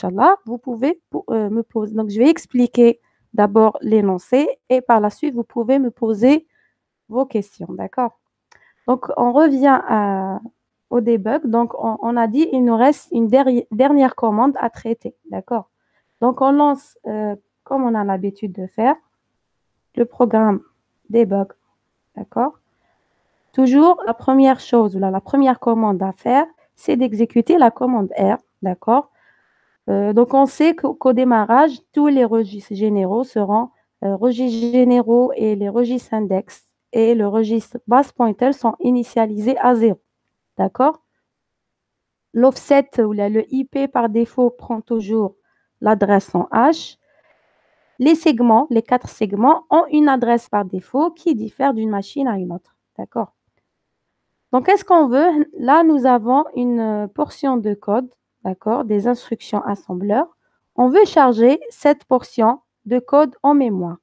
Inch'Allah, vous pouvez me poser. Donc, je vais expliquer d'abord l'énoncé et par la suite, vous pouvez me poser vos questions, d'accord? Donc, on revient au debug. Donc, on a dit il nous reste une dernière commande à traiter, d'accord? Donc, on lance, comme on a l'habitude de faire, le programme debug, d'accord? Toujours, la première chose, ou la première commande à faire, c'est d'exécuter la commande R, d'accord? Donc, on sait qu'au démarrage, tous les registres généraux seront registres généraux et les registres index et le registre base pointer sont initialisés à 0, d'accord? L'offset ou le IP par défaut prend toujours l'adresse en H. Les segments, les 4 segments, ont une adresse par défaut qui diffère d'une machine à une autre, d'accord? Donc, qu'est-ce qu'on veut? Là, nous avons une portion de code, d'accord, des instructions assembleurs. On veut charger cette portion de code en mémoire,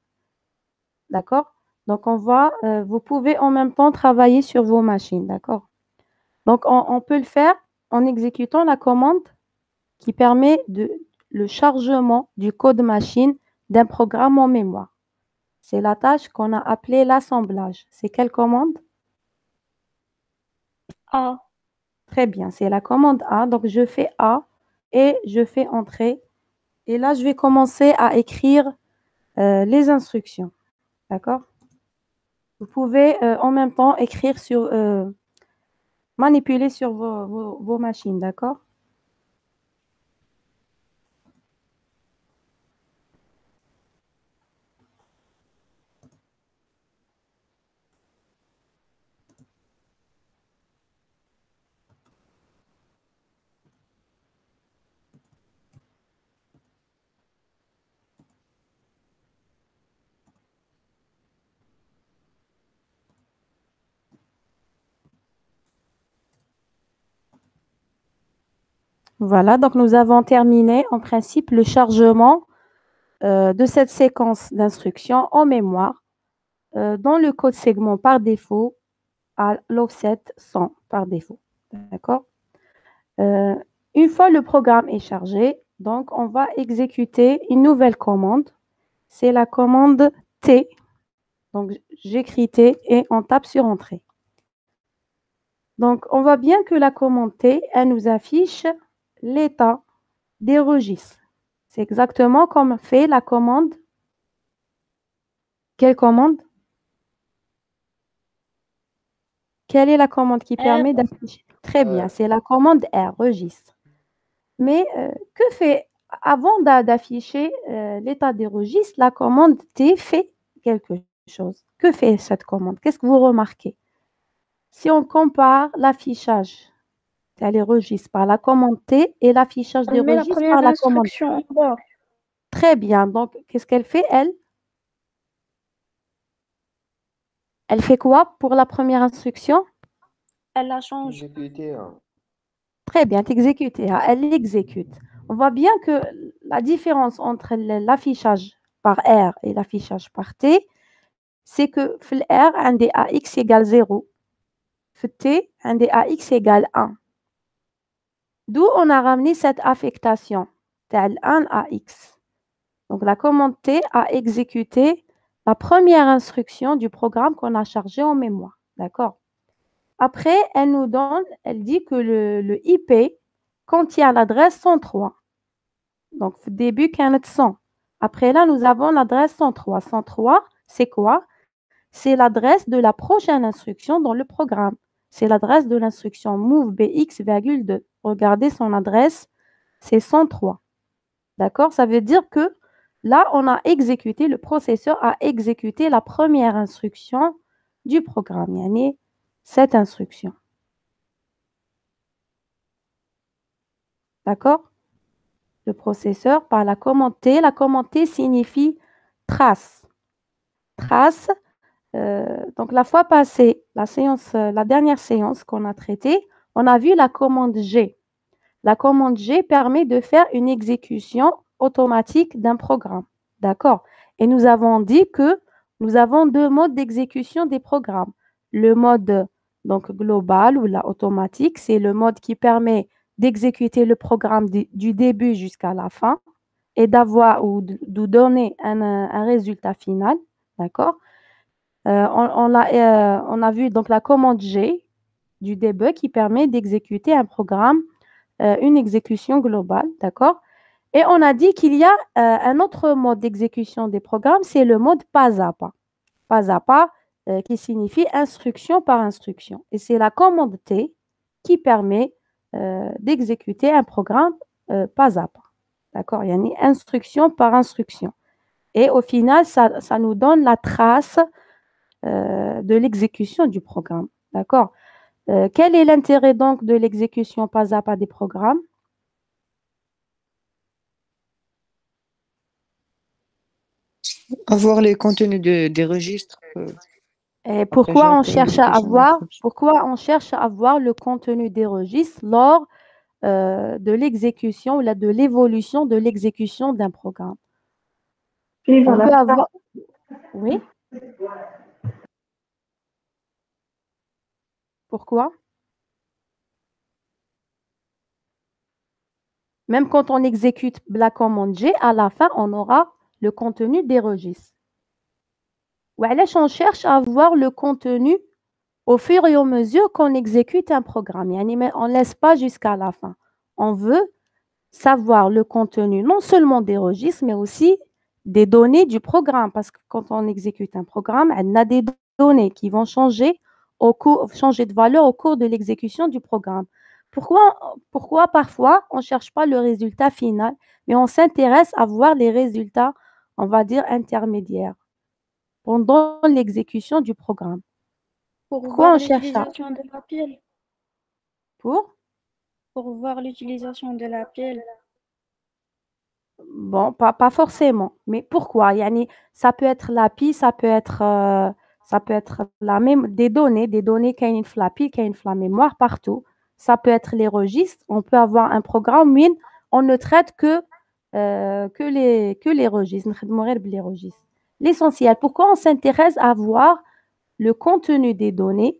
d'accord? Donc, vous pouvez en même temps travailler sur vos machines, d'accord? Donc, on peut le faire en exécutant la commande qui permet le chargement du code machine d'un programme en mémoire. C'est la tâche qu'on a appelée l'assemblage. C'est quelle commande? A. Très bien, c'est la commande A. Donc, je fais A et je fais entrer. Et là, je vais commencer à écrire les instructions. D'accord? Vous pouvez en même temps manipuler sur vos machines. D'accord? Voilà, donc nous avons terminé en principe le chargement de cette séquence d'instructions en mémoire dans le code segment par défaut à l'offset 100 par défaut. D'accord? Euh, une fois le programme est chargé, donc on va exécuter une nouvelle commande. C'est la commande T. Donc j'écris T et on tape sur Entrée. Donc on voit bien que la commande T, elle nous affiche l'état des registres. C'est exactement comme fait la commande. Quelle commande? Quelle est la commande qui R. permet d'afficher? Très bien, c'est la commande R, registre. Mais que fait, avant d'afficher l'état des registres, la commande T fait quelque chose. Que fait cette commande? Qu'est-ce que vous remarquez? Si on compare l'affichage des registres par la commande T et l'affichage des Elle met la registres première par la commande. instruction en bas. Très bien. Donc, qu'est-ce qu'elle fait, elle? Elle fait quoi pour la première instruction? Elle la change. Très bien, exécuter. Elle l'exécute. On voit bien que la différence entre l'affichage par R et l'affichage par T, c'est que R, un des AX égale 0. T, un des AX égale 1. D'où on a ramené cette affectation, tel 1 AX. Donc, la commande T a exécuté la première instruction du programme qu'on a chargé en mémoire. D'accord? Après, elle dit que le IP contient l'adresse 103. Donc, au début, qu'il y 100. Après, là, nous avons l'adresse 103. 103, c'est quoi? C'est l'adresse de la prochaine instruction dans le programme. C'est l'adresse de l'instruction move bx,2. Regardez son adresse, c'est 103. D'accord? Ça veut dire que là, le processeur a exécuté la première instruction du programme, yani cette instruction. D'accord? Le processeur, par la commande T signifie trace. Trace, donc la fois passée, la dernière séance qu'on a traitée, on a vu la commande G. La commande G permet de faire une exécution automatique d'un programme. D'accord? Et nous avons dit que nous avons deux modes d'exécution des programmes. Le mode donc global ou la automatique, c'est le mode qui permet d'exécuter le programme du début jusqu'à la fin et d'avoir ou de donner un résultat final, d'accord? On a vu donc la commande G du debug qui permet d'exécuter un programme, une exécution globale, d'accord? Et on a dit qu'il y a un autre mode d'exécution des programmes, c'est le mode pas à pas. Pas à pas, qui signifie instruction par instruction. Et c'est la commande T qui permet d'exécuter un programme pas à pas. D'accord? Il y a une instruction par instruction. Et au final, ça nous donne la trace de l'exécution du programme. D'accord? Quel est l'intérêt donc de l'exécution pas à pas des programmes? Avoir les contenus des registres Et déjà pour l'exécution de l'instruction. pourquoi on cherche à avoir le contenu des registres lors de l'exécution ou de l'évolution de l'exécution d'un programme? On peut avoir... Oui, pourquoi? Même quand on exécute la commande G, à la fin, on aura le contenu des registres. وعلاش on cherche à avoir le contenu au fur et à mesure qu'on exécute un programme. Mais on ne laisse pas jusqu'à la fin. On veut savoir le contenu non seulement des registres, mais aussi des données du programme. Parce que quand on exécute un programme, on a des données qui vont changer de valeur au cours de l'exécution du programme. Pourquoi parfois on ne cherche pas le résultat final, mais on s'intéresse à voir les résultats, on va dire, intermédiaires pendant l'exécution du programme? Pour Pourquoi voir on cherche ça? l'utilisation de la pile. Pour Pour voir l'utilisation de la pile. Bon, pas forcément. Mais pourquoi? Ça peut être l'API, ça peut être la même, des données qui ont l'API, qui ont la mémoire partout. Ça peut être les registres. On peut avoir un programme où on ne traite que les registres. نخدموا غير بلي registres. L'essentiel, pourquoi on s'intéresse à voir le contenu des données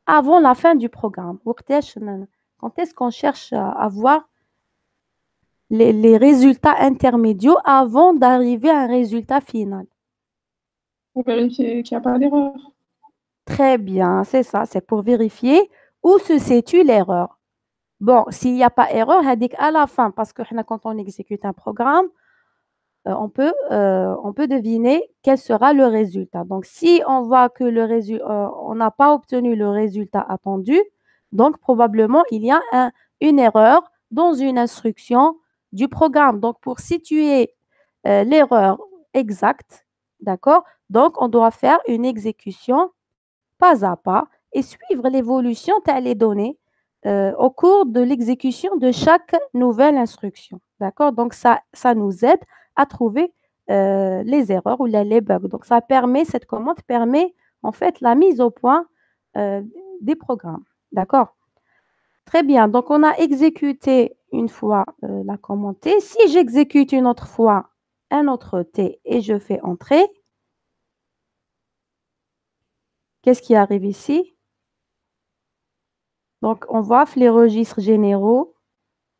avant la fin du programme? Quand est-ce qu'on cherche à voir les résultats intermédiaux avant d'arriver à un résultat final? Pour vérifier qu'il n'y a pas d'erreur. Très bien, c'est ça, c'est pour vérifier où se situe l'erreur. Bon, s'il n'y a pas erreur, à la fin, parce que quand on exécute un programme, on peut deviner quel sera le résultat. Donc, si on voit que on n'a pas obtenu le résultat attendu, donc probablement il y a une erreur dans une instruction du programme. Donc, pour situer l'erreur exacte, d'accord, donc on doit faire une exécution pas à pas et suivre l'évolution des données au cours de l'exécution de chaque nouvelle instruction. D'accord? Donc, ça nous aide à trouver les erreurs ou les bugs. Donc, cette commande permet en fait la mise au point des programmes. D'accord? Très bien. Donc, on a exécuté une fois la commande T. Si j'exécute une autre fois un autre T et je fais entrer, qu'est-ce qui arrive ici? Donc, on voit les registres généraux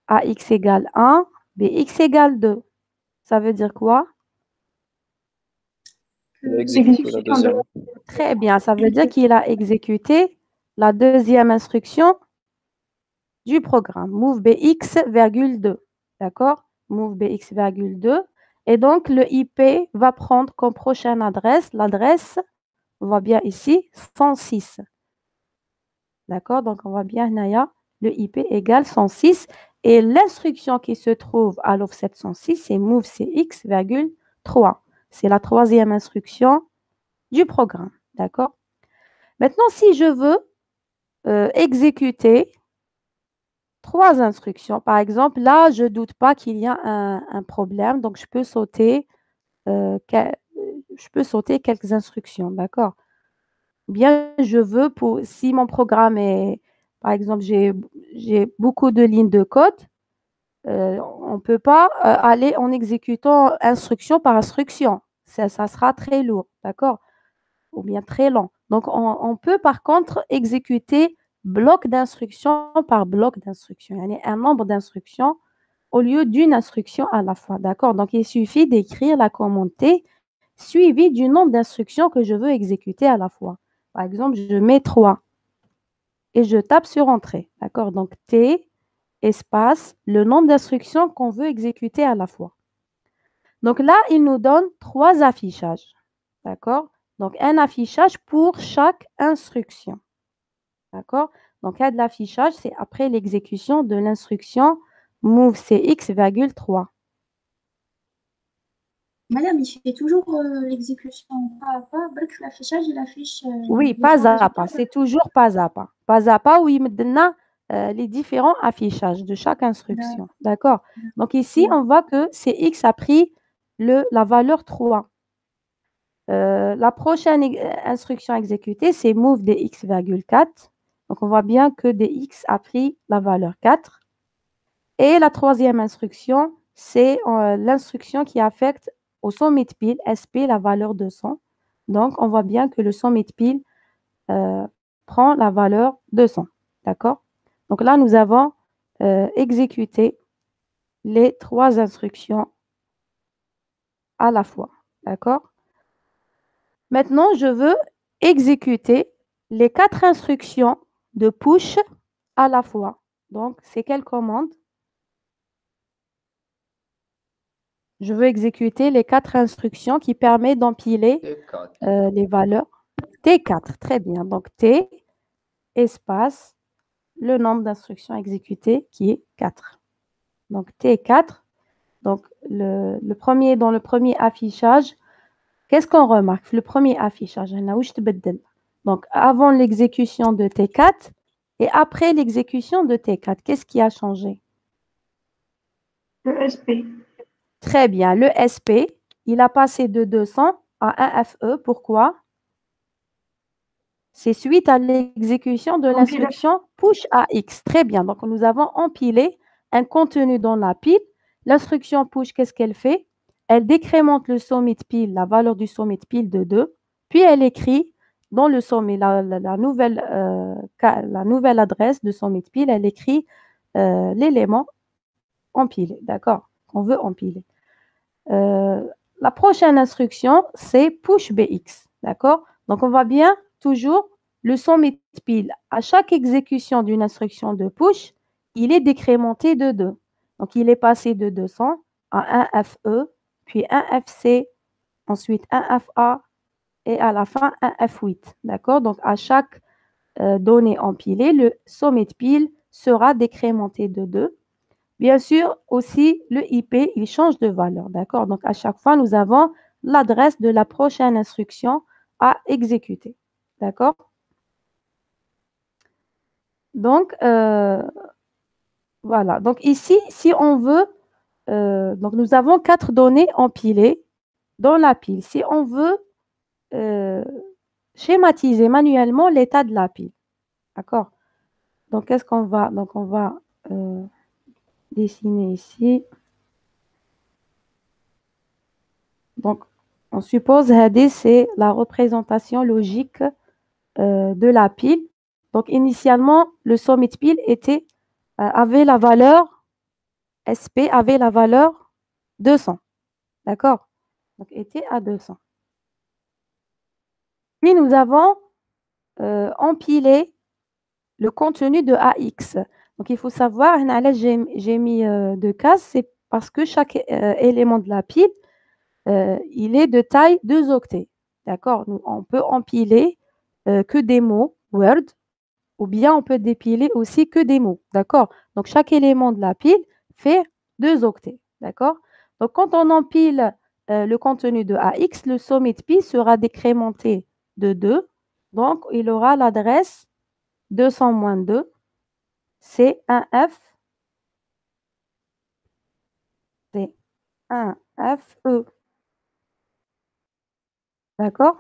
AX égale 1, BX égale 2. Ça veut dire quoi? Il a exécuté la deuxième. Très bien, ça veut dire qu'il a exécuté la deuxième instruction du programme, move BX, 2. D'accord? Move BX, 2. Et donc, le IP va prendre comme prochaine adresse, l'adresse, on voit bien ici, 106. D'accord? Donc, on voit bien, Naya, le IP égale 106. Et l'instruction qui se trouve à l'offset 106, c'est move CX, 3. C'est la troisième instruction du programme. D'accord? Maintenant, si je veux exécuter 3 instructions, par exemple, là, je ne doute pas qu'il y a un problème, donc je peux sauter quelques instructions. D'accord? Bien, je veux, si mon programme est, par exemple, j'ai beaucoup de lignes de code, on ne peut pas aller en exécutant instruction par instruction. Ça sera très lourd, d'accord? Ou bien très lent. Donc, on peut par contre exécuter bloc d'instructions par bloc d'instructions. Il y a un nombre d'instructions au lieu d'une instruction à la fois. D'accord? Donc, il suffit d'écrire la commande T suivie du nombre d'instructions que je veux exécuter à la fois. Par exemple, je mets 3 et je tape sur Entrée. D'accord? Donc, T, espace, le nombre d'instructions qu'on veut exécuter à la fois. Donc là, il nous donne 3 affichages. D'accord? Donc, un affichage pour chaque instruction. D'accord? Donc, là, de l'affichage, c'est après l'exécution de l'instruction move cx,3. Madame, il fait toujours l'exécution pas à pas. Bref, l'affichage, il affiche Oui, les pas trois à résultats. pas. C'est toujours pas à pas. Pas à pas où il me donne les différents affichages de chaque instruction. D'accord? Donc, ici, on voit que cx a pris la valeur 3. La prochaine instruction exécutée, c'est move dx,4. Donc, on voit bien que dx a pris la valeur 4. Et la troisième instruction, c'est l'instruction qui affecte au sommet de pile, SP, la valeur 200. Donc, on voit bien que le sommet de pile prend la valeur 200. D'accord? Donc là, nous avons exécuté les 3 instructions à la fois. D'accord? Maintenant, je veux exécuter les 4 instructions de push à la fois. Donc, c'est quelle commande? Je veux exécuter les 4 instructions qui permettent d'empiler les valeurs. T4, très bien. Donc, T, espace, le nombre d'instructions exécutées qui est 4. Donc, T4. Donc, dans le premier affichage, qu'est-ce qu'on remarque? Le premier affichage, donc avant l'exécution de T4 et après l'exécution de T4, qu'est-ce qui a changé? Le SP. Très bien, le SP, il a passé de 200 à 1 FE. Pourquoi? C'est suite à l'exécution de l'instruction push à X. Très bien, donc nous avons empilé un contenu dans la pile. L'instruction push, qu'est-ce qu'elle fait? Elle décrémente le sommet de pile, la valeur du sommet de pile de 2, puis elle écrit dans le sommet, la nouvelle adresse de sommet de pile, elle écrit l'élément empilé, d'accord? On veut empiler. La prochaine instruction, c'est push BX, d'accord? Donc, on voit bien toujours le sommet de pile. À chaque exécution d'une instruction de push, il est décrémenté de 2. Donc, il est passé de 200 à 1 FE, puis 1 FC, ensuite 1 FA et à la fin 1 F8, d'accord? Donc, à chaque donnée empilée, le sommet de pile sera décrémenté de 2. Bien sûr, aussi, le IP, il change de valeur, d'accord? Donc, à chaque fois, nous avons l'adresse de la prochaine instruction à exécuter, d'accord? Donc, voilà. Donc, ici, si on veut, donc nous avons 4 données empilées dans la pile. Si on veut schématiser manuellement l'état de la pile, d'accord? Donc, qu'est-ce qu'on va? Donc, on va dessiner ici. Donc, on suppose que c'est la représentation logique de la pile. Donc, initialement, le sommet de pile avait la valeur, SP avait la valeur 200. D'accord? Donc, était à 200. Puis, nous avons empilé le contenu de AX. Donc, il faut savoir, j'ai mis 2 cases, c'est parce que chaque élément de la pile, il est de taille 2 octets. D'accord? On peut empiler que des mots Word, ou bien on peut dépiler aussi que des mots. D'accord? Donc, chaque élément de la pile fait 2 octets. D'accord? Donc, quand on empile le contenu de AX, le sommet de pile sera décrémenté de 2. Donc, il aura l'adresse 200-2, C1F, C1FE. D'accord?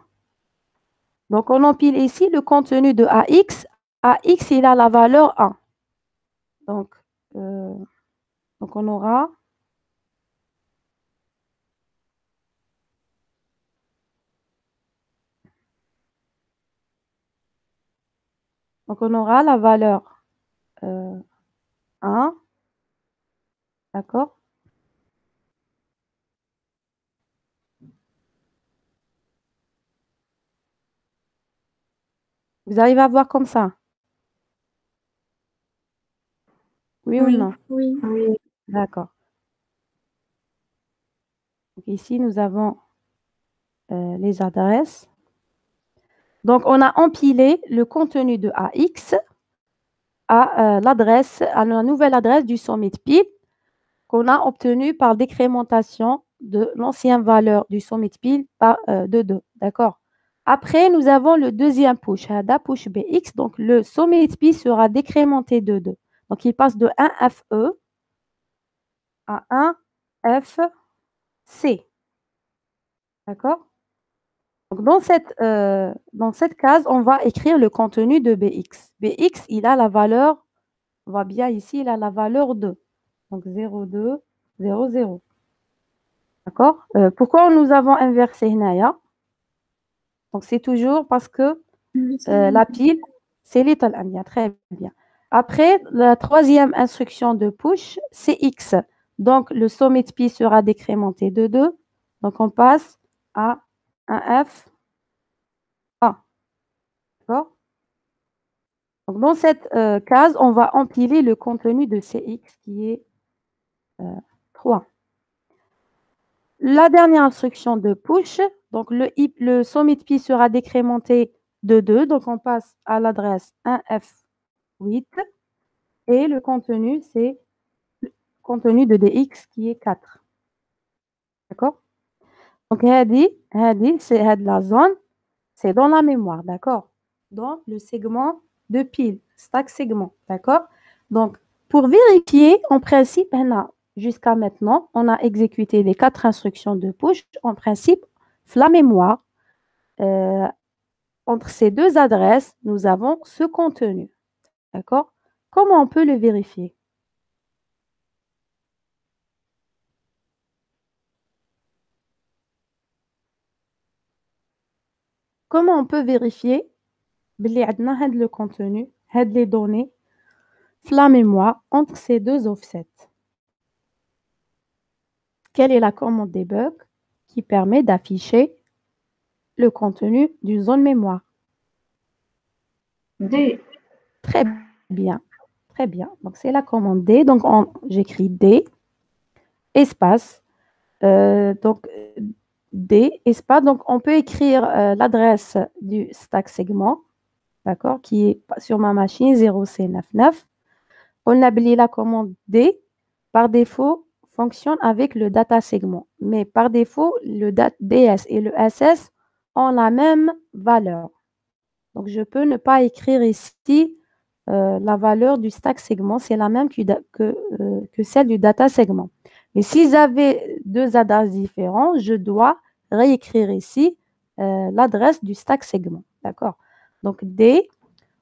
Donc, on empile ici le contenu de AX. AX, il a la valeur 1. Donc, on aura Donc, on aura la valeur 1, d'accord? Vous arrivez à voir comme ça? Oui ou Oui, non? oui. Oui. D'accord. Donc, ici, nous avons les adresses. Donc, on a empilé le contenu de AX à l'adresse, à la nouvelle adresse du sommet de pile qu'on a obtenu par décrémentation de l'ancienne valeur du sommet de pile de 2. D'accord? Après, nous avons le deuxième push, Hada push BX. Donc, le sommet de pile sera décrémenté de 2. Donc, il passe de 1 FE à 1 FC. D'accord? Donc, dans cette case, on va écrire le contenu de BX. BX, il a la valeur, on voit bien ici, il a la valeur 2. Donc, 0, 2, 0, 0. D'accord? Pourquoi nous avons inversé Hinaya? Donc, c'est toujours parce que la pile, c'est Little Ania. Très bien. Après, la troisième instruction de push, c'est X. Donc, le sommet de pi sera décrémenté de 2. Donc, on passe à un F A. D'accord? Donc, dans cette case, on va empiler le contenu de CX qui est 3. La dernière instruction de push, donc le sommet de pi sera décrémenté de 2. Donc, on passe à l'adresse 1F8 et le contenu, c'est le contenu de DX qui est 4. D'accord? Donc, c'est la zone, c'est dans la mémoire, d'accord? Dans le segment de pile, stack segment, d'accord? Donc, pour vérifier, en principe, jusqu'à maintenant, on a exécuté les 4 instructions de push. En principe, la mémoire, entre ces deux adresses, nous avons ce contenu, d'accord? Comment on peut le vérifier? Comment on peut vérifier le contenu, les données, la mémoire entre ces deux offsets? Quelle est la commande debug qui permet d'afficher le contenu d'une zone mémoire? D. Très bien, très bien. Donc, c'est la commande D. Donc, j'écris D, espace. Donc, D, espace. Donc, on peut écrire l'adresse du stack segment, d'accord, qui est sur ma machine 0C99. On oublie la commande D. Par défaut, fonctionne avec le data segment. Mais par défaut, le DS et le SS ont la même valeur. Donc, je peux ne pas écrire ici la valeur du stack segment. C'est la même que celle du data segment. Mais s'ils avaient deux adresses différentes, je dois réécrire ici l'adresse du stack segment. D'accord? Donc, D,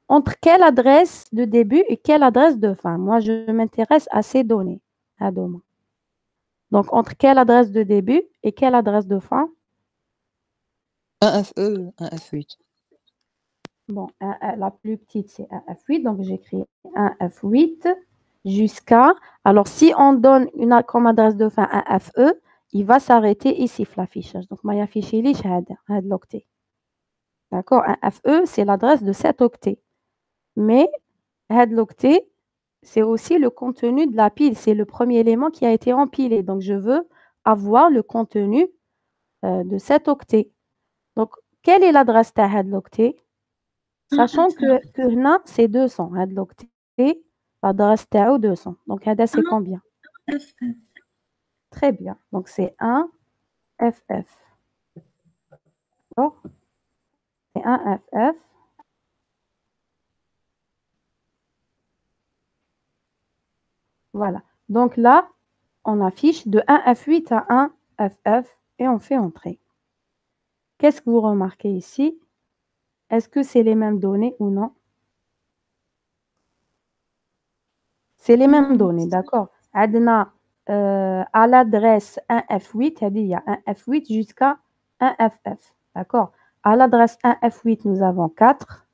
entre quelle adresse de début et quelle adresse de fin? Moi, je m'intéresse à ces données. À demain. Donc, entre quelle adresse de début et quelle adresse de fin? Un FE, un F8. Bon, la plus petite, c'est un F8. Donc, j'écris un F8 jusqu'à... Alors, si on donne comme adresse de fin un FE, il va s'arrêter ici, l'affichage. Donc, moi, affiché l'octet. D'accord? Un FE, c'est l'adresse de cet octet. Mais, l'octet, c'est aussi le contenu de la pile. C'est le premier élément qui a été empilé. Donc, je veux avoir le contenu de cet octet. Donc, quelle est l'adresse de l'octet? Sachant que là, c'est 200. L'octet, l'adresse est 200. Donc, c'est combien? Très bien. Donc, c'est 1 FF. D'accord? C'est 1 FF. Voilà. Donc là, on affiche de 1 F8 à 1 FF et on fait entrer. Qu'est-ce que vous remarquez ici? Est-ce que c'est les mêmes données ou non? C'est les mêmes données, d'accord? Adna, à l'adresse 1F8, il y a un F8 jusqu'à 1FF, d'accord? À l'adresse 1F8, nous avons 4.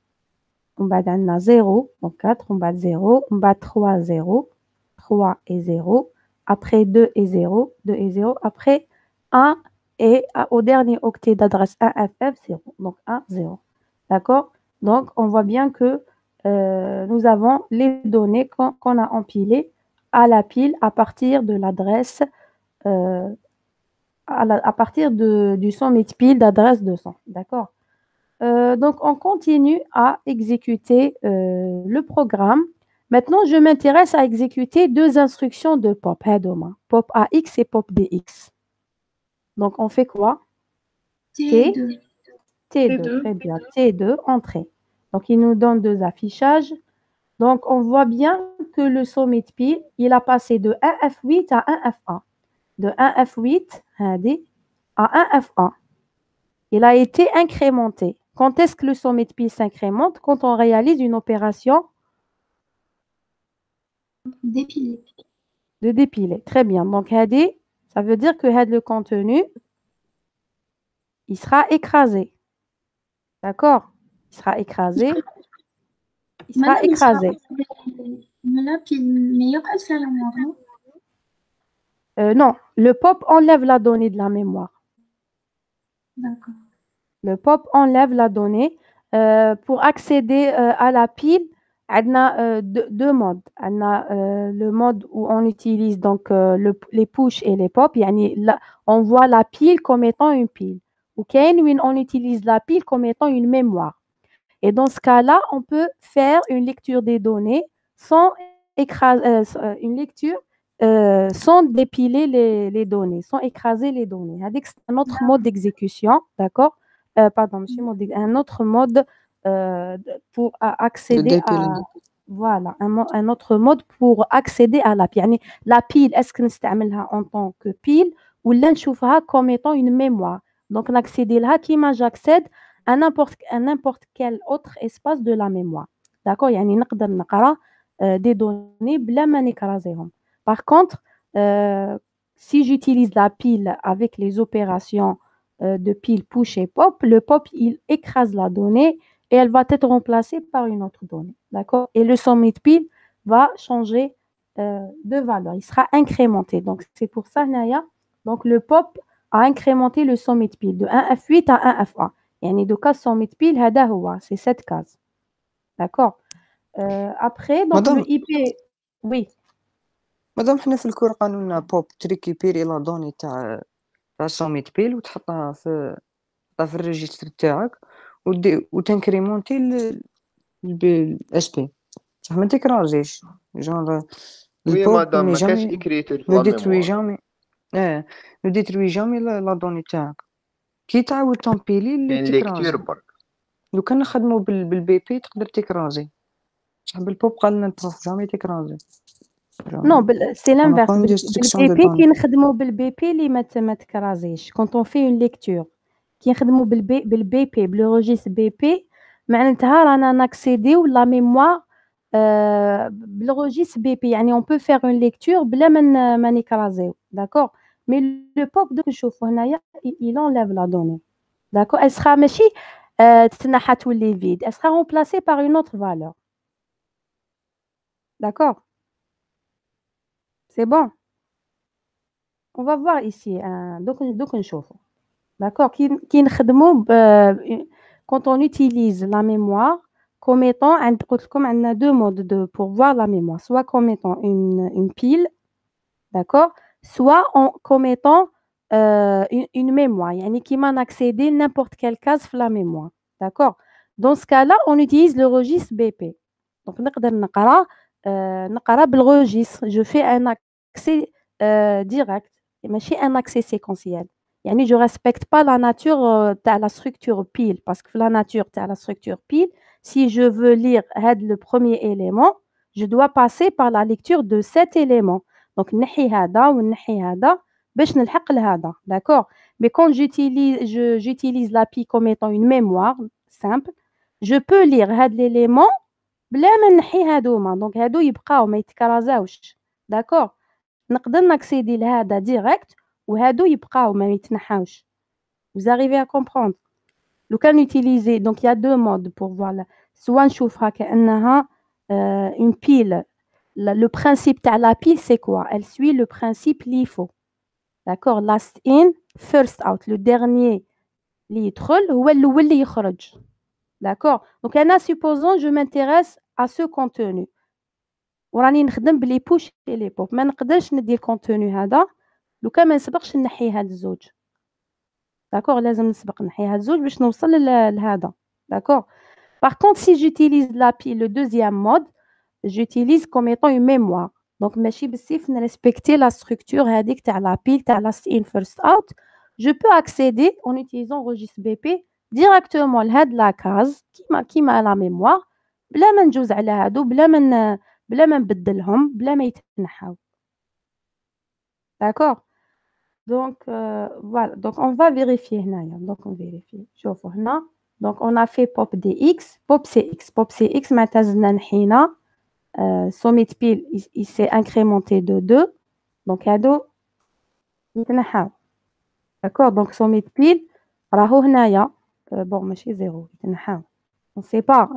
on va dans 0, donc 4, on va 0, on va 3, 0, 3 et 0, après 2 et 0, 2 et 0, après 1 et au dernier octet d'adresse 1FF, 0, donc 1, 0. D'accord? Donc, on voit bien que nous avons les données qu'on a empilées à la pile à partir de l'adresse, à partir du sommet de pile d'adresse 200. D'accord? Donc, on continue à exécuter le programme. Maintenant, je m'intéresse à exécuter deux instructions de pop. Pop AX et pop DX. Donc, on fait quoi? T2. T2, très bien. T2, entrée. Donc, il nous donne deux affichages. Donc, on voit bien que le sommet de pile, il a passé de 1F8 à 1F1. De 1F8 à 1F1. Il a été incrémenté. Quand est-ce que le sommet de pile s'incrémente? Quand on réalise une opération Dépilé. de dépiler. Très bien. Donc, ça veut dire que le contenu, il sera écrasé. D'accord? Il sera écrasé. Il sera écrasé. Mais là, il a pas de faire la mémoire, non? Non, le pop enlève la donnée de la mémoire. D'accord. Le pop enlève la donnée. Pour accéder à la pile, on a deux modes. On a le mode où on utilise donc les push et les pop. On voit la pile comme étant une pile. Ou on utilise la pile comme étant une mémoire. Et dans ce cas-là, on peut faire une lecture des données sans une lecture sans dépiler les données, sans écraser les données. C'est un autre mode d'exécution, d'accord? Pardon, monsieur, un autre mode pour accéder à... Voilà, un autre mode pour accéder à la pile. La pile, est-ce que nous l'utilisons en tant que pile ou l'on comme étant une mémoire? Donc, on accède là, qui j'accède à n'importe quel autre espace de la mémoire. D'accord? يعني نقدر نقرا des données بلا ما نكرازيهم. Par contre, si j'utilise la pile avec les opérations de pile push et pop, le pop, il écrase la donnée et elle va être remplacée par une autre donnée. D'accord? Et le sommet de pile va changer de valeur. Il sera incrémenté. Donc, c'est pour ça, Naya. Donc, le pop a incrémenté le sommet de pile de 1F8 à 1F1. يعني دوكا السومي de pile هذا هو c'est cette case. D'accord? Après donc Madame, le IP oui. مادام حنا في الكور قانوننا بوب تريكيبيري لا دوني تاع السوميت بيل وتحطها في الريجستر تاعك وتنكريمونتي الاس بي صح ما تكرازيش جونغ وي البوب مدام ني ما كاش جامي اكريتور في نو لا ديتروي ميموار. جامي نو ديتروي جامي لا دوني تاعك كي تعاود تمبيلي اللي كاين ليكتور تكرازي برك. لو كان نخدمو بالبي بي تقدر تكرازي صح بالبوب قال لنا جامي تكرازي Non, c'est on n'a l'inverse. pas une destruction de بالبي بي كي données. نخدموا بالبي بي اللي ما تكرازيش. Quand on fait une lecture كي نخدموا بالبي بي بالروجيس بي بي معناتها رانا ناكسيديو لا ميموار بالروجيس بي بي يعني on peut faire une lecture بلا ما نكرازيو. D'accord? Mais le pop دوك نشوفوا هنايا il enlève la donnée. D'accord? Elle sera ماشي تتنحى تولي vide. Elle sera remplacée par une autre valeur. D'accord? C'est bon? On va voir ici دوك نشوفوا. D'accord? كي نخدموا quand on utilise la mémoire comme étant قلت لكم عندنا deux modes pour voir la mémoire, soit comme étant une pile, d'accord? Soit comme étant une mémoire, يعني كيما نaccéder n'importe quelle case في la mémoire, d'accord? Dans ce cas-là, on utilise le registre BP. Donc نقدر نقرا بالregistre. Je fais un accès direct, ماشي un accès séquentiel. يعني je respecte pas la nature تاع la structure pile parce que la nature تاع la structure pile, si je veux lire le premier élément, je dois passer par la lecture de cet élément. Donc نحي هذا ونحي هذا باش نلحق لهذا. D'accord? Mais quand j'utilise la pile comme étant une mémoire simple, je peux lire هذا l'élément بلا ما نحي هادوما. Donc هادو يبقاو ما يتكرازاوش. D'accord? نقدر ناكسيدي لهذا direct وهادو يبقاو ما يتنحاوش. Vous arrivez à comprendre? لو كان utiliser donc il y a deux modes pour voir soit نشوفها كأنها une pile. Le principe de la pile, c'est quoi? Elle suit le principe LIFO. D'accord? Last in, first out. Le dernier اللي يدخل هو الأول اللي يخرج. D'accord? Donc, supposons je m'intéresse à ce contenu. وراني نخدم بلي بوش et les pop. ما نقدرش ندي الكونتوني هذا لو كان ما نسبقش نحي هاد الزوج. D'accord? لازم نسبق نحي هاد الزوج باش نوصل لهذا. D'accord? Par contre, si j'utilise la pile, le deuxième mode, j'utilise comme étant une mémoire. Donc, ماشي بسيف نرespecter la structure هذيك تاع la pile تاع last in first out. Je peux accéder en utilisant registre BP directement لهاد la case كيما la mémoire بلا ما نجوز على هادو بلا ما نبدلهم بلا ما يتنحاو. D'accord? Donc, voilà. Donc, on va vérifier هنايا. Donc, on vérifie. شوفوا هنا. Donc, on a fait pop dx, pop cx. Pop cx, معناتها زدنا نحينا. Sommit pile, il s'est incrémenté de 2. Donc, هادو يتنحاو. D'accord? Donc, sommit pile, راهو هنايا. Bon, ماشي 0. يتنحاو. On ne sait pas.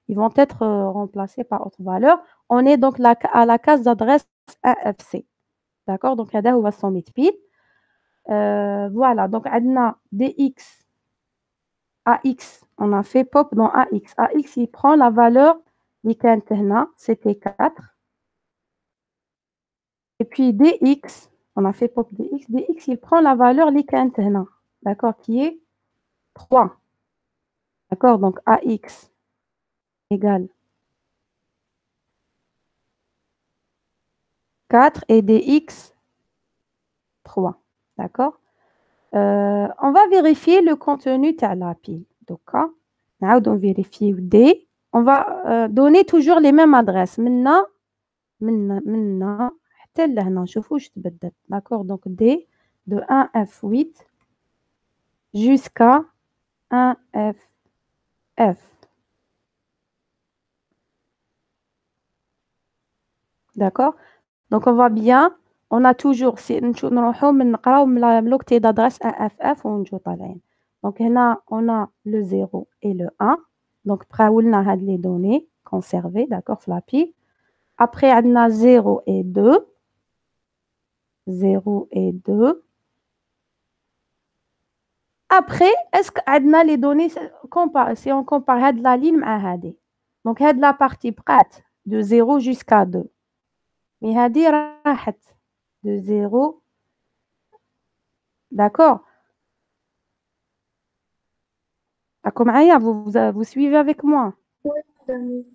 Ils vont être remplacés par autre valeur. On est donc à la case d'adresse AFC. D'accord? Donc, هذا هو sommit pile. Voilà. Donc, عندنا dx AX, on a fait pop dans AX. AX, il prend la valeur c'était 4. Et puis DX, on a fait pop DX. DX, il prend la valeur d'accord, qui est 3. D'accord, donc AX égale 4 et DX 3. D'accord. On va vérifier le contenu de la pile. Donc, on vérifie D. On va donner toujours les mêmes adresses. Maintenant, حتى لهنا نشوفوا واش تبدل. D'accord, donc D de 1F8 jusqu'à 1FF. D'accord, donc on voit bien, on a toujours نروحوا نقراو من l'octet d'adresse 1FF ونجو طالعين. Donc هنا on a le 0 et le 1. Donc بقاولنا هاد les données conservées, d'accord, في la pile. Après on a 0 et 2. 0 et 2. Après, est-ce qu'on a les données, si on compare la ligne à هذه. Donc, la partie prête de 0 jusqu'à 2. Mais هذه راحت de 0. D'accord? Vous suivez avec moi? Oui.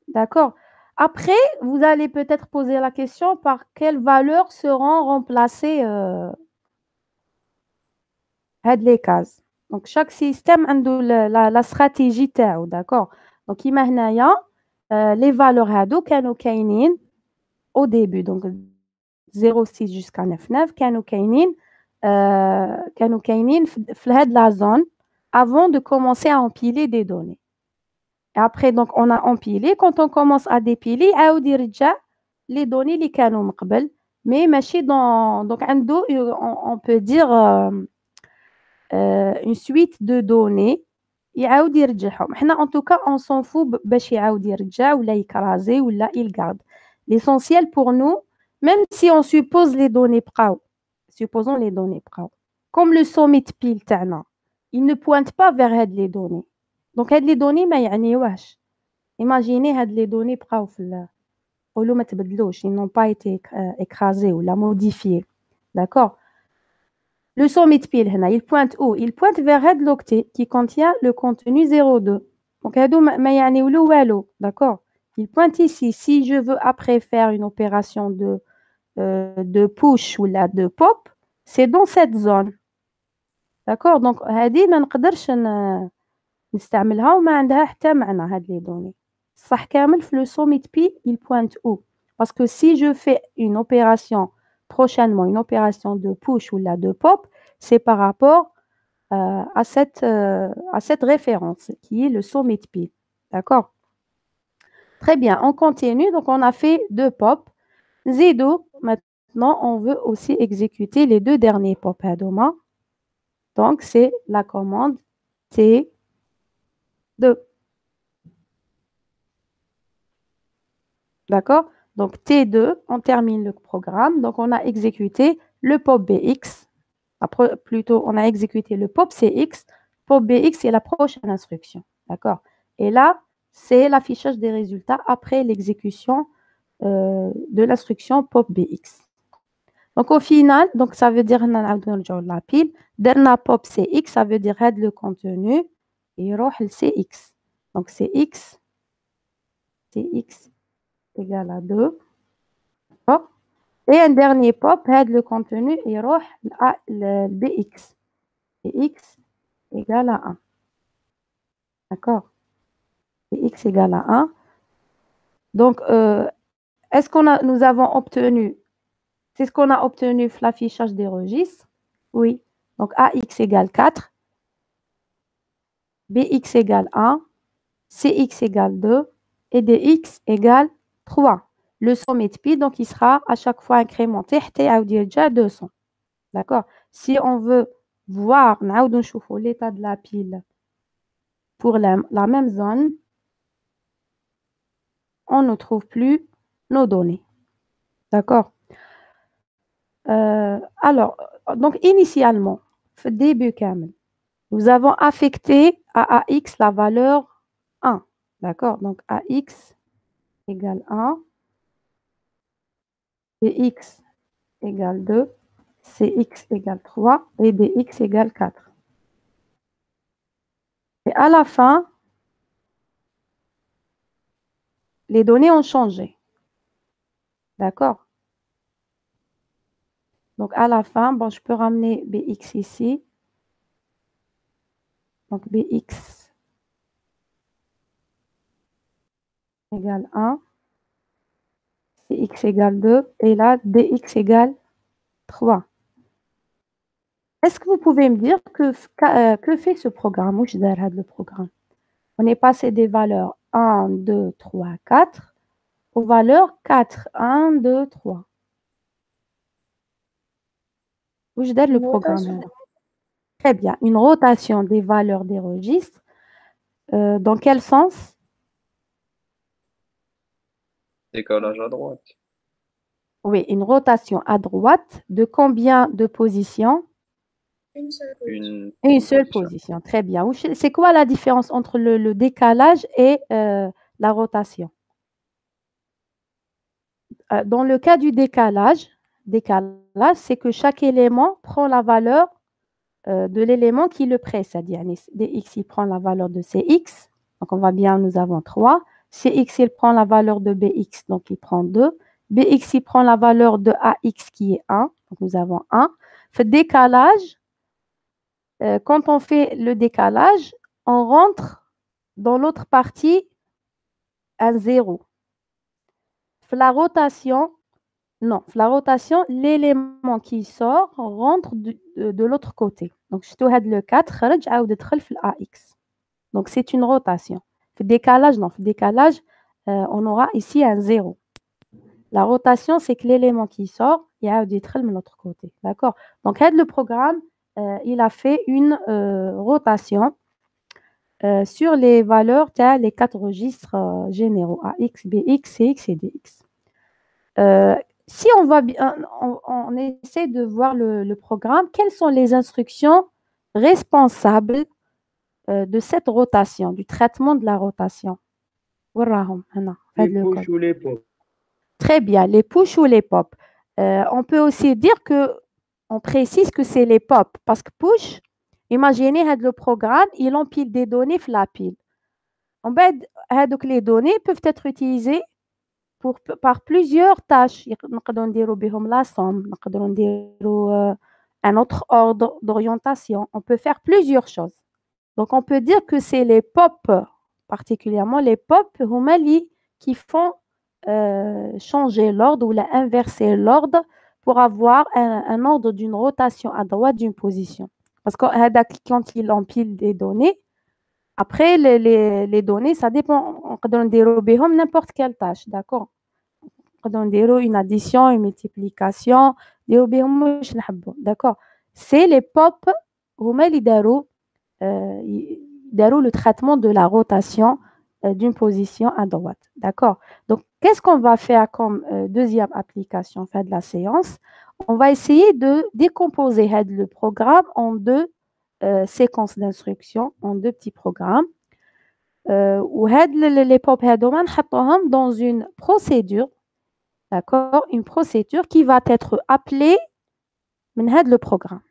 D'accord. Après, vous allez peut-être poser la question par quelles valeurs seront remplacées les cases. Donc, chaque système a la stratégie تاعو, d'accord. Donc, كيما هنايا les valeurs هادو كانوا كاينين au début. Donc, 0,6 jusqu'à 9,9 كانوا كاينين في هاد la zone avant de commencer à empiler des données. Et après, donc, on a empilé. Quand on commence à dépiler, عاود يرجع les données اللي كانوا من قبل. Mais ماشي dans... Donc, on peut dire... une suite de données يعاود يرجعهم. حنا en tout cas on s'en fout باش يعاود يرجع ولا يكرازي ولا il garde. L'essentiel pour nous, même si on suppose les données بقاو, supposons les données بقاو, comme le sommit pile تاعنا, il ne pointe pas vers هاد les données. Donc هاد les données ما يعنيوهش. Imaginez هاد les données بقاو في نقولوا ما تبدلوش, ils n'ont pas été écrasés ou modifiés. D'accord? Le sommit pile, il pointe où? Il pointe vers head l'octet qui contient le contenu 0,2. Donc, d'accord? Il pointe ici. Si je veux après faire une opération de push ou là de pop, c'est dans cette zone. D'accord? Donc, هذه ما نقدرش نستعملها وما عندها حتى معنى هاد les données. صح كامل في le sommit pile, il pointe où? Parce que si je fais une opération prochainement, une opération de push ou là de pop, c'est par rapport à cette référence qui est le sommit pile. D'accord? Très bien, on continue. Donc, on a fait 2 pop. Zido, maintenant, on veut aussi exécuter les 2 derniers pop à demain. Donc, c'est la commande T2. D'accord? Donc T2, on termine le programme. Donc on a exécuté le pop BX. Après, plutôt, on a exécuté le pop CX. Pop BX, c'est la prochaine instruction. D'accord? Et là, c'est l'affichage des résultats après l'exécution de l'instruction pop BX. Donc au final, donc ça veut dire la pile. Derna pop CX, ça veut dire aide le contenu et le CX. Donc CX égale à 2. D'accord? Et un dernier pop aide le contenu et le BX. BX égale à 1. D'accord? BX égale à 1. Donc, est-ce nous avons obtenu, c'est ce qu'on a obtenu l'affichage des registres? Oui. Donc, AX égale 4, BX égale 1, CX égale 2 et DX égale 3. Le sommet de pi, donc, il sera à chaque fois incrémenté à 200. D'accord? Si on veut voir l'état de la pile pour la même zone, on ne trouve plus nos données. D'accord? Alors, donc initialement, au début, nous avons affecté à AX la valeur 1. D'accord? Donc AX égale 1, BX égale 2, CX égale 3 et DX égale 4. Et à la fin, les données ont changé. D'accord? Donc à la fin, bon, je peux ramener BX ici. Donc BX égale 1, CX égale 2 et là, DX égale 3. Est-ce que vous pouvez me dire que fait ce programme? Où je le programme? On est passé des valeurs 1, 2, 3, 4 aux valeurs 4, 1, 2, 3. Où je le programme? Très bien. Une rotation des valeurs des registres. Dans quel sens? Décalage à droite. Oui, une rotation à droite de combien de positions? Une seule position. Une seule position. Très bien. C'est quoi la différence entre le décalage et la rotation? Dans le cas du décalage, c'est que chaque élément prend la valeur de l'élément qui le précède. Dx, il prend la valeur de Cx, donc on voit bien, nous avons 3. Cx, il prend la valeur de Bx, donc il prend 2. Bx, il prend la valeur de Ax qui est 1, donc nous avons 1. Fait décalage, quand on fait le décalage, on rentre dans l'autre partie un 0. La rotation, non, la rotation, l'élément qui sort rentre de l'autre côté. Donc, je te le 4, AX. Donc, c'est une rotation. Le décalage, non, le décalage, on aura ici un 0. La rotation, c'est que l'élément qui sort, il y a de l'autre côté. D'accord? Donc, le programme, il a fait une rotation sur les valeurs, les 4 registres généraux, AX, BX, CX et DX. Si on essaie de voir le programme, quelles sont les instructions responsables de cette rotation, du traitement de la rotation? Les push ou les pop. Très bien, les push ou les pop. On peut aussi dire on précise que c'est les pop, parce que push, imaginez le programme, il empile des données sur la pile. En fait, les données peuvent être utilisées par plusieurs tâches. نقدروا نديروا بهم la somme, نقدروا نديروا un autre ordre d'orientation. On peut faire plusieurs choses. Donc, on peut dire que c'est les pop, particulièrement les pop qui font changer l'ordre ou inverser l'ordre pour avoir un ordre d'une rotation à droite d'une position. Parce que quand il empile des données, après, les données, ça dépend. On peut dire n'importe quelle tâche, d'accord? On peut dire une addition, une multiplication, d'accord? C'est les pop qui le traitement de la rotation d'une position à droite, d'accord? Donc, qu'est-ce qu'on va faire comme deuxième application fait de la séance? On va essayer de décomposer le programme en deux séquences d'instructions, en deux petits programmes. وهاد les pop هادوما نحطوهم dans une procédure, d'accord? Une procédure qui va être appelée من هاد le programme.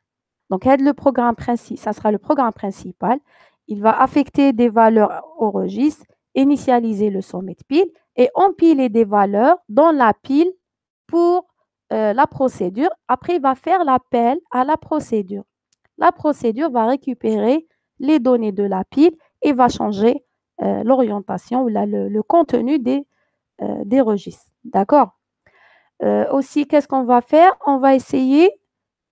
Donc, le programme principal, ça sera le programme principal. Il va affecter des valeurs au registre, initialiser le sommet de pile et empiler des valeurs dans la pile pour la procédure. Après, il va faire l'appel à la procédure. La procédure va récupérer les données de la pile et va changer l'orientation ou le contenu des registres. D'accord? Aussi, qu'est-ce qu'on va faire? On va essayer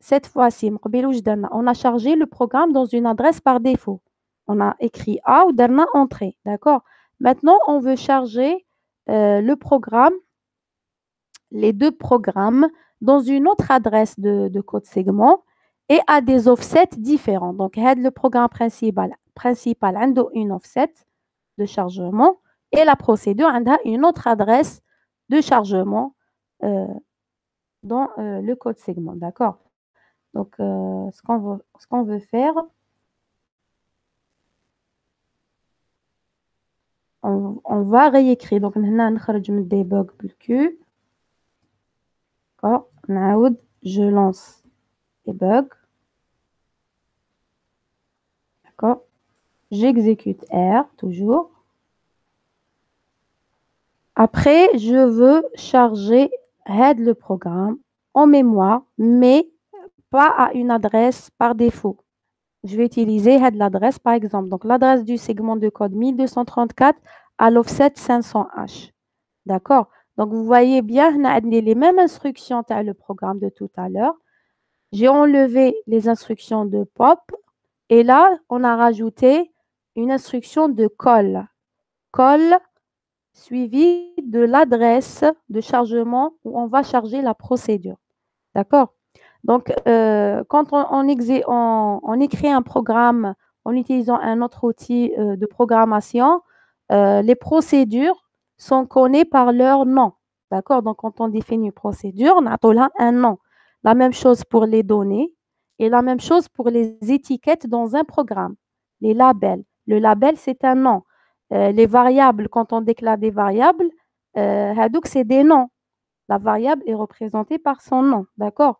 cette fois-ci, on a chargé le programme dans une adresse par défaut. On a écrit A ou dernière entrée. D'accord? Maintenant, on veut charger le programme, les deux programmes, dans une autre adresse de code segment et à des offsets différents. Donc, le programme principal a une offset de chargement et la procédure a une autre adresse de chargement dans le code segment. D'accord? Donc, ce qu'on veut faire, on va réécrire. Donc, هنا نخرج من debug بالQ. D'accord? نعاود, je lance debug. D'accord? J'exécute R, toujours. Après, je veux charger le programme en mémoire, mais pas à une adresse par défaut. Je vais utiliser l'adresse, par exemple. Donc, l'adresse du segment de code 1234 à l'offset 500H. D'accord? Donc, vous voyez bien, on a les mêmes instructions que le programme de tout à l'heure. J'ai enlevé les instructions de pop et là, on a rajouté une instruction de call. Call suivi de l'adresse de chargement où on va charger la procédure. D'accord? Donc, quand on écrit un programme en utilisant un autre outil de programmation, les procédures sont connues par leur nom. D'accord? Donc, quand on définit une procédure, on a un nom. La même chose pour les données et la même chose pour les étiquettes dans un programme. Les labels. Le label, c'est un nom. Les variables, quand on déclare des variables, hadouk, c'est des noms. La variable est représentée par son nom. D'accord?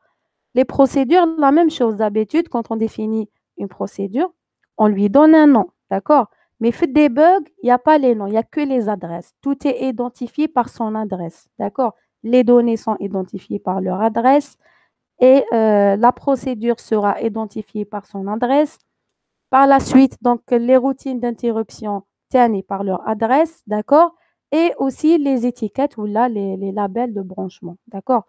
Les procédures, la même chose. D'habitude, quand on définit une procédure, on lui donne un nom. D'accord? Mais fait des bugs, il n'y a pas les noms, il n'y a que les adresses. Tout est identifié par son adresse. D'accord? Les données sont identifiées par leur adresse et la procédure sera identifiée par son adresse. Par la suite, donc, les routines d'interruption tenues par leur adresse, d'accord? Et aussi les étiquettes ou là, les labels de branchement, d'accord?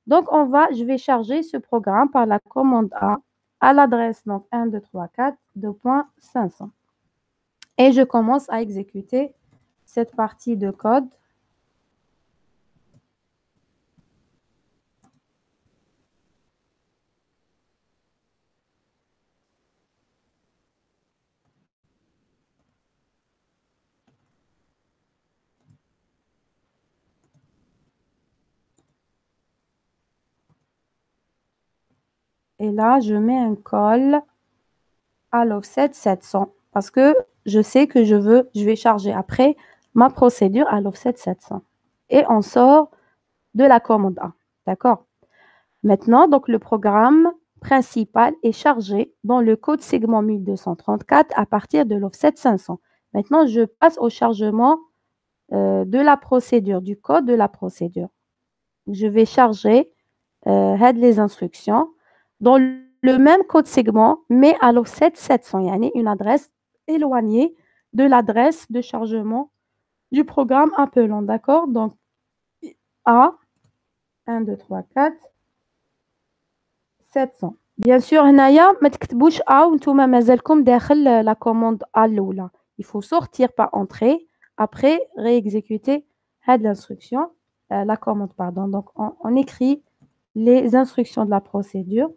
Donc, je vais charger ce programme par la commande A à l'adresse donc 1, 2, 3, 4, 2.500. Et je commence à exécuter cette partie de code. Et là, je mets un call à l'offset 700 parce que je sais que je vais charger après ma procédure à l'offset 700. Et on sort de la commande A. D'accord? Maintenant, donc, le programme principal est chargé dans le code segment 1234 à partir de l'offset 500. Maintenant, je passe au chargement de la procédure, du code de la procédure. Je vais charger les instructions dans le même code segment, mais à l'offset 700. Il y a une adresse éloignée de l'adresse de chargement du programme appelant. D'accord? Donc, A, 1, 2, 3, 4, 700. Bien sûr, هنايا ما تكتبوش A وانتوما مازالكم داخل la commande A الأولى. Il faut sortir par entrée, après réexécuter l'instruction, la commande, pardon. Donc, on écrit les instructions de la procédure.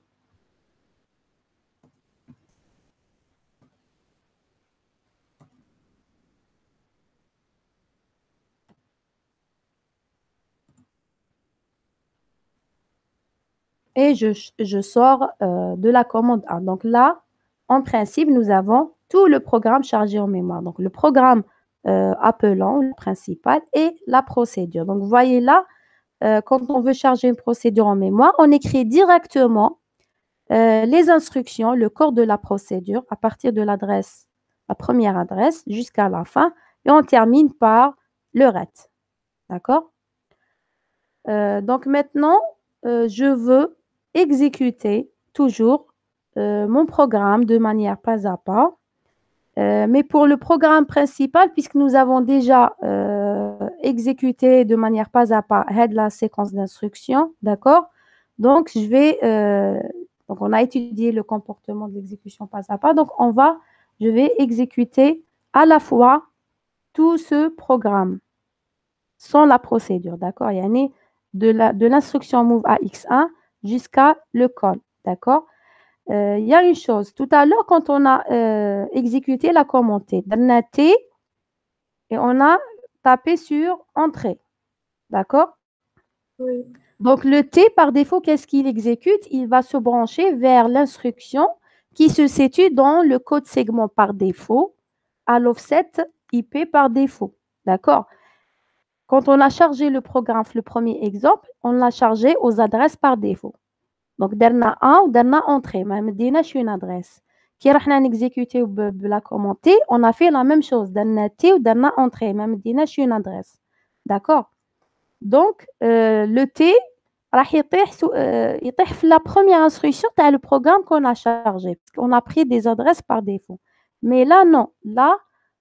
et je sors de la commande 1. Donc là, en principe, nous avons tout le programme chargé en mémoire. Donc le programme appelant, le principal, et la procédure. Donc vous voyez là, quand on veut charger une procédure en mémoire, on écrit directement les instructions, le corps de la procédure à partir de l'adresse, la première adresse jusqu'à la fin, et on termine par le RET. D'accord? Donc maintenant, je veux exécuter toujours mon programme de manière pas à pas. Mais pour le programme principal, puisque nous avons déjà exécuté de manière pas à pas la séquence d'instructions, d'accord? Donc, donc, on a étudié le comportement de l'exécution pas à pas. Donc, je vais exécuter à la fois tout ce programme sans la procédure, d'accord? Il y a de l'instruction move à X1 jusqu'à le call, d'accord? Il y a une chose. Tout à l'heure, quand on a exécuté la commande T, on a T et on a tapé sur Entrée. D'accord? Oui. Donc, le T, par défaut, qu'est-ce qu'il exécute? Il va se brancher vers l'instruction qui se situe dans le code segment par défaut à l'offset IP par défaut. D'accord? Quand on a chargé le programme, le premier exemple, on l'a chargé aux adresses par défaut. Donc, درنا 1 ou درنا entrée, ما مديناش une adresse. كي رحنا نexécuter بلا commande T, on a fait la même chose. درنا T ou درنا entrée, ما مديناش une adresse. D'accord? Donc, le T راح يطيح في la première instruction تاع le programme qu'on a chargé. On a pris des adresses par défaut. Mais là, non. Là,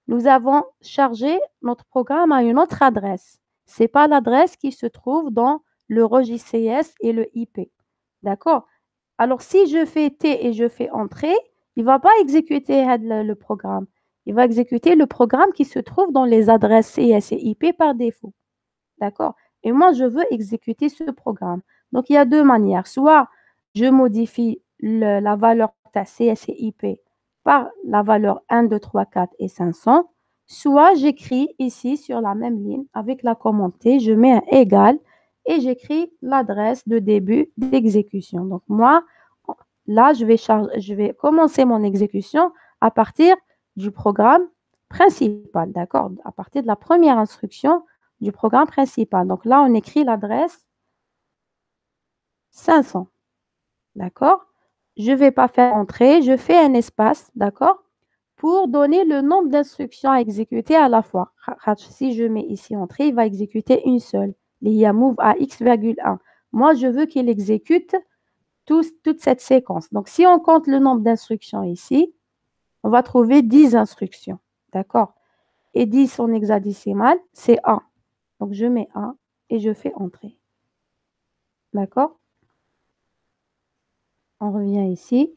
nous avons chargé notre programme à une autre adresse. Ce n'est pas l'adresse qui se trouve dans le registre CS et le IP. D'accord? Alors, si je fais T et je fais Entrée, il ne va pas exécuter le programme. Il va exécuter le programme qui se trouve dans les adresses CS et IP par défaut. D'accord? Et moi, je veux exécuter ce programme. Donc, il y a deux manières. Soit je modifie la valeur CS et IP par la valeur 1, 2, 3, 4 et 500. Soit j'écris ici sur la même ligne avec la commande T, je mets un égal et j'écris l'adresse de début d'exécution. Donc, moi, là, je vais commencer mon exécution à partir du programme principal, d'accord? À partir de la première instruction du programme principal. Donc là, on écrit l'adresse 500, d'accord? Je ne vais pas faire entrer, je fais un espace, d'accord? Pour donner le nombre d'instructions à exécuter à la fois. Si je mets ici entrée, il va exécuter une seule. Il y a move à x,1. Moi, je veux qu'il exécute toute cette séquence. Donc, si on compte le nombre d'instructions ici, on va trouver 10 instructions. D'accord? Et 10 en hexadécimal, c'est 1. Donc, je mets 1 et je fais entrer. D'accord? On revient ici.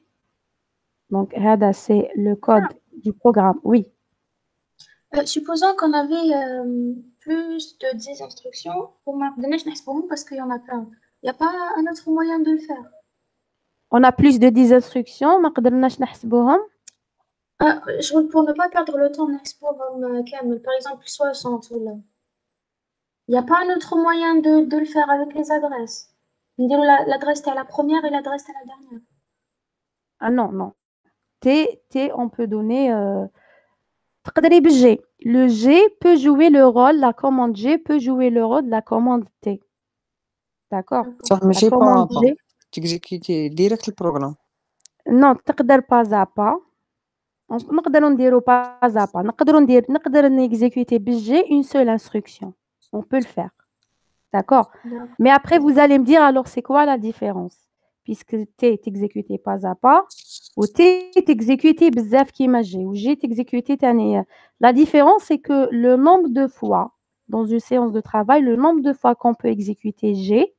Donc, هذا, c'est le code du programme. Oui. Supposons qu'on avait plus de 10 instructions, parce qu'il y en a plein. Il n'y a pas un autre moyen de le faire. On a plus de 10 instructions. ما قدرناش نحسبوهم. Pour ne pas perdre le temps, par exemple 60 ou là. Il n'y a pas un autre moyen de le faire avec les adresses. L'adresse est à la première et l'adresse est à la dernière. Ah non, non. T, on peut donner G. Le G peut jouer le rôle, la commande G peut jouer le rôle de la commande T. D'accord? صح ماشي با تيكزيكيتي ديريكت البروغرام. Non, تقدر pas à pas. نقدروا نديروا pas à pas. نقدر نexécuter بالG une seule instruction. On peut le faire. D'accord? Mais après, vous allez me dire, alors, c'est quoi la différence? Puisque T est exécuté pas à pas, ou T est exécuté bzaf kima G, ou G est exécuté tani. La différence, c'est que le nombre de fois, dans une séance de travail, le nombre de fois qu'on peut exécuter G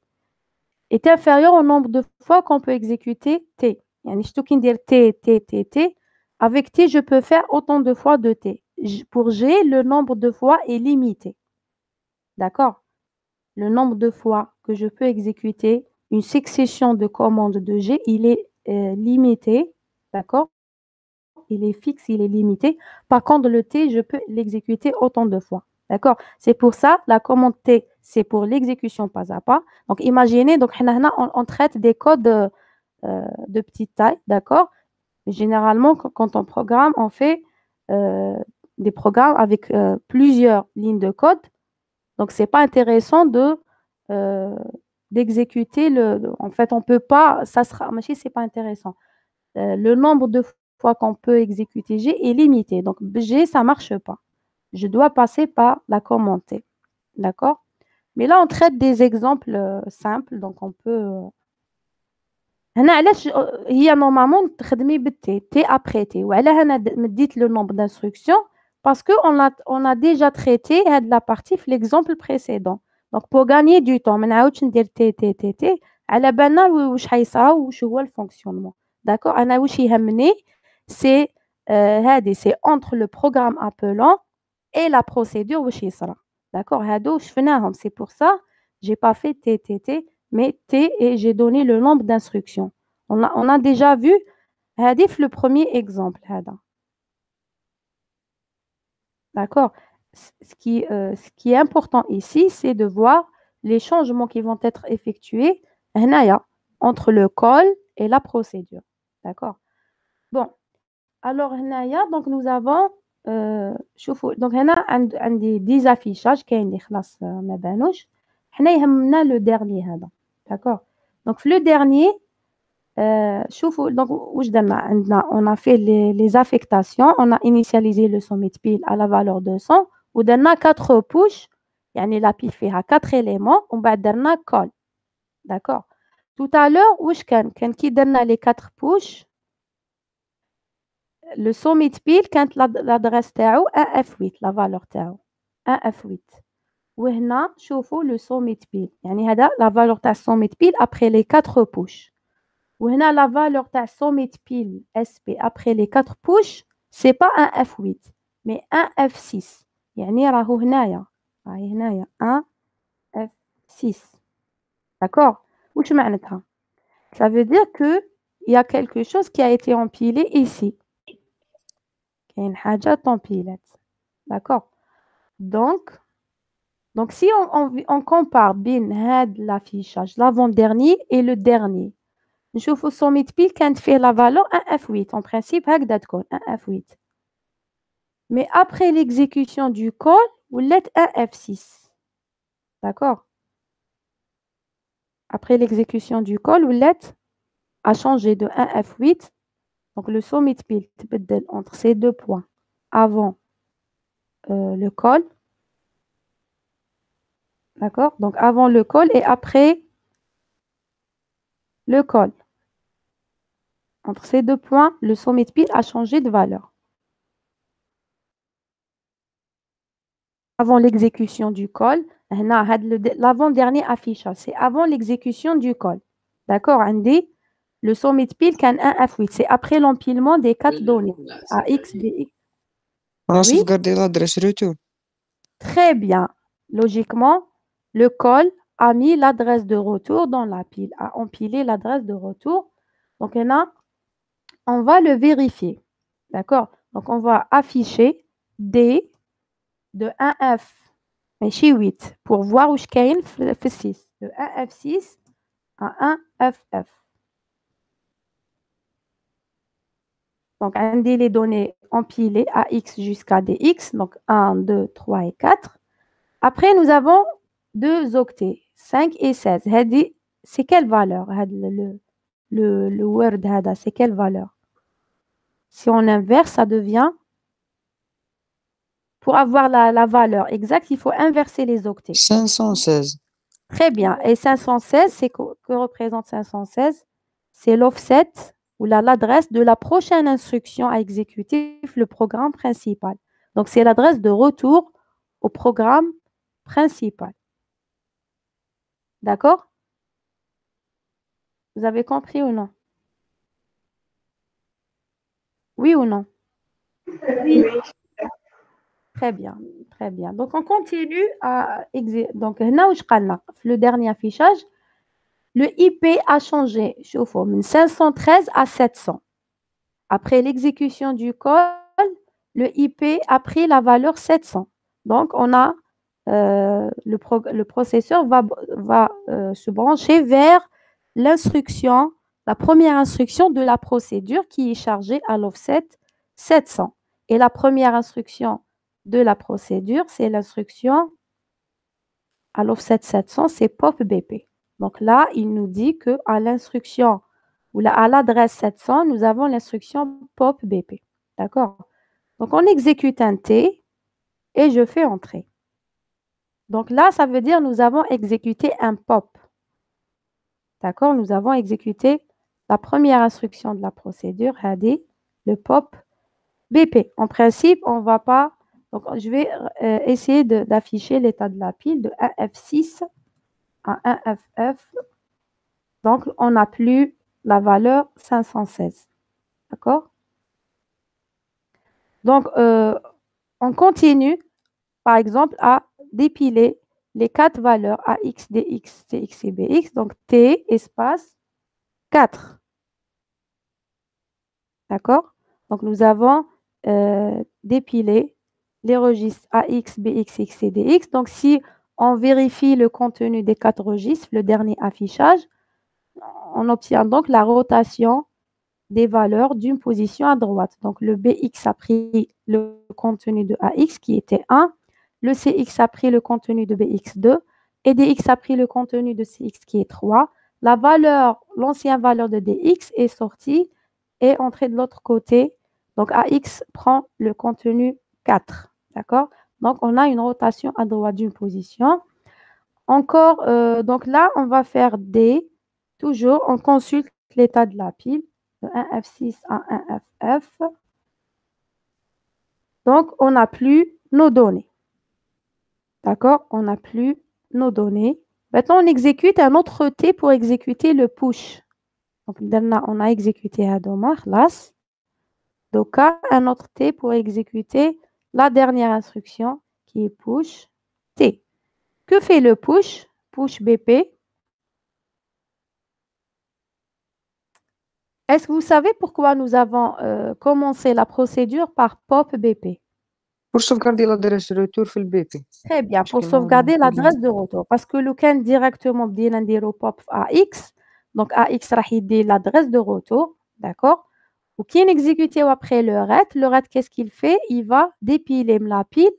est inférieur au nombre de fois qu'on peut exécuter T. Yani, je peux dire T, T, T, T. Avec T, je peux faire autant de fois de T. Pour G, le nombre de fois est limité. D'accord? Le nombre de fois que je peux exécuter une succession de commandes de G, il est limité, d'accord? Il est fixe, il est limité. Par contre, le T, je peux l'exécuter autant de fois, D'accord? C'est pour ça, la commande T, c'est pour l'exécution pas à pas. Donc, imaginez, donc, on traite des codes de petite taille, d'accord? Mais généralement, quand on programme, on fait des programmes avec plusieurs lignes de code. Donc, ce n'est pas intéressant d'exécuter en fait, on peut pas, ça sera, c'est pas intéressant. Le nombre de fois qu'on peut exécuter G est limité. Donc, G, ça ne marche pas. Je dois passer par la commande T. D'accord? Mais là, on traite des exemples simples. Donc, on peut... هنا علاش هي نورمالمون تخدمي بالتي تي après T. وعلاه انا مديت le nombre d'instructions parce que on a déjà traité هاد la partie في l'exemple précédent. Donc pour gagner du temps ما نعاودش ندير تي على بالنا واش حيصرا واش هو الفونكسيونمون. داكور انا واش يهمني سي هادي سي entre le programme appelant et la procédure واش يصرا. D'accord, هادو شفناهم. C'est pour ça j'ai pas fait t mais T et j'ai donné le nombre d'instructions. On a déjà vu le premier exemple. D'accord. Ce qui est important ici, c'est de voir les changements qui vont être effectués entre le call et la procédure. D'accord. Bon. Alors, donc nous avons donc des affichages qui sont le dernier. D'accord. Donc, le dernier, donc, on a fait les affectations, on a initialisé le submit pile à la valeur 200, ou on a 4 push, la pile fait 4 éléments, on va donner call. D'accord. Tout à l'heure, quand qui donne les 4 push, le submit pile, quand l'adresse تاعو 1F8, la valeur تاعو 1F8. وهنا شوفوا le submit pile يعني هذا la valeur تاع submit pile après les 4 push. وهنا la valeur تاع submit pile SP après les 4 push c'est pas un F8 mais un F6 يعني راهو هنايا راهي هنايا un F6. D'accord. واش معناتها؟ Ça veut dire que il y a quelque chose qui a été empilé ici. كاين حاجة طمبيلات. D'accord. Donc, si on compare bien l'affichage, l'avant-dernier et le dernier, je vous submit pile quand fait la valeur 1F8. En principe, هكذا تكون 1F8. Mais après l'exécution du call, vous l'êtes 1F6. D'accord? Après l'exécution du call, vous l'êtes a changé de 1F8. Donc, le submit pile entre ces deux points avant le call. D'accord? Donc, avant le call et après le call. Entre ces deux points, le submit pile a changé de valeur. Avant l'exécution du call, l'avant-dernier affichage, c'est avant l'exécution du call. D'accord? Le submit pile can 1F8, c'est après l'empilement des 4 données. AX, BX. On a sauvegardé l'adresse retour. Très bien. Logiquement, le call a mis l'adresse de retour dans la pile, a empilé l'adresse de retour. Donc, on va le vérifier. D'accord? Donc, on va afficher D de 1F, mais chez 8, pour voir où je gagne F6. De 1F6 à 1FF. Donc, on dit les données empilées AX jusqu'à DX. Donc, 1, 2, 3 et 4. Après, nous avons 2 octets, 5 et 16. C'est quelle valeur? Le word, c'est quelle valeur? Si on inverse, ça devient... Pour avoir la valeur exacte, il faut inverser les octets. 516. Très bien. Et 516, c'est que représente 516? C'est l'offset ou l'adresse de la prochaine instruction à exécuter le programme principal. Donc, c'est l'adresse de retour au programme principal. D'accord? Vous avez compris ou non? Oui ou non? Oui. Très bien, très bien. Donc, on continue à exécuter. Donc, le dernier affichage, le IP a changé, de 513 à 700. Après l'exécution du call, le IP a pris la valeur 700. Donc, on a le processeur va se brancher vers l'instruction, la première instruction de la procédure qui est chargée à l'offset 700. Et la première instruction de la procédure, c'est l'instruction à l'offset 700, c'est pop BP. Donc là, il nous dit qu'à l'instruction ou à l'adresse 700, nous avons l'instruction pop BP. D'accord? Donc on exécute un T et je fais entrer. Donc là, ça veut dire nous avons exécuté un pop. D'accord? Nous avons exécuté la première instruction de la procédure, le pop BP. En principe, on ne va pas. Donc, je vais essayer d'afficher l'état de la pile de 1F6 à 1FF. Donc, on n'a plus la valeur 516. D'accord? Donc, on continue, par exemple, à dépiler les 4 valeurs AX, DX, TX et BX. Donc, T, espace, 4. D'accord? Donc, nous avons dépilé les registres AX, BX, X et DX. Donc, si on vérifie le contenu des 4 registres, le dernier affichage, on obtient donc la rotation des valeurs d'une position à droite. Donc, le BX a pris le contenu de AX qui était 1, le CX a pris le contenu de BX2 et DX a pris le contenu de CX qui est 3. La valeur, l'ancienne valeur de DX est sortie et entrée de l'autre côté. Donc, AX prend le contenu 4. D'accord? Donc, on a une rotation à droite d'une position. Encore, donc là, on va faire D. Toujours, on consulte l'état de la pile de 1F6 à 1FF. Donc, on n'a plus nos données. D'accord? On n'a plus nos données. Maintenant, on exécute un autre T pour exécuter le push. Donc, on a exécuté Hadomar, las. Doka, un autre T pour exécuter la dernière instruction qui est push T. Que fait le push? Push BP. Est-ce que vous savez pourquoi nous avons commencé la procédure par pop BP? Pour sauvegarder l'adresse de retour في البي بي. Très bien, pour sauvegarder l'adresse de retour. Parce que le can directement بدينا نديرو pop AX, donc AX راح يدي l'adresse de retour, d'accord? Ou qui exécuté après le ret, qu'est-ce qu'il fait? Il va dépiler la pile,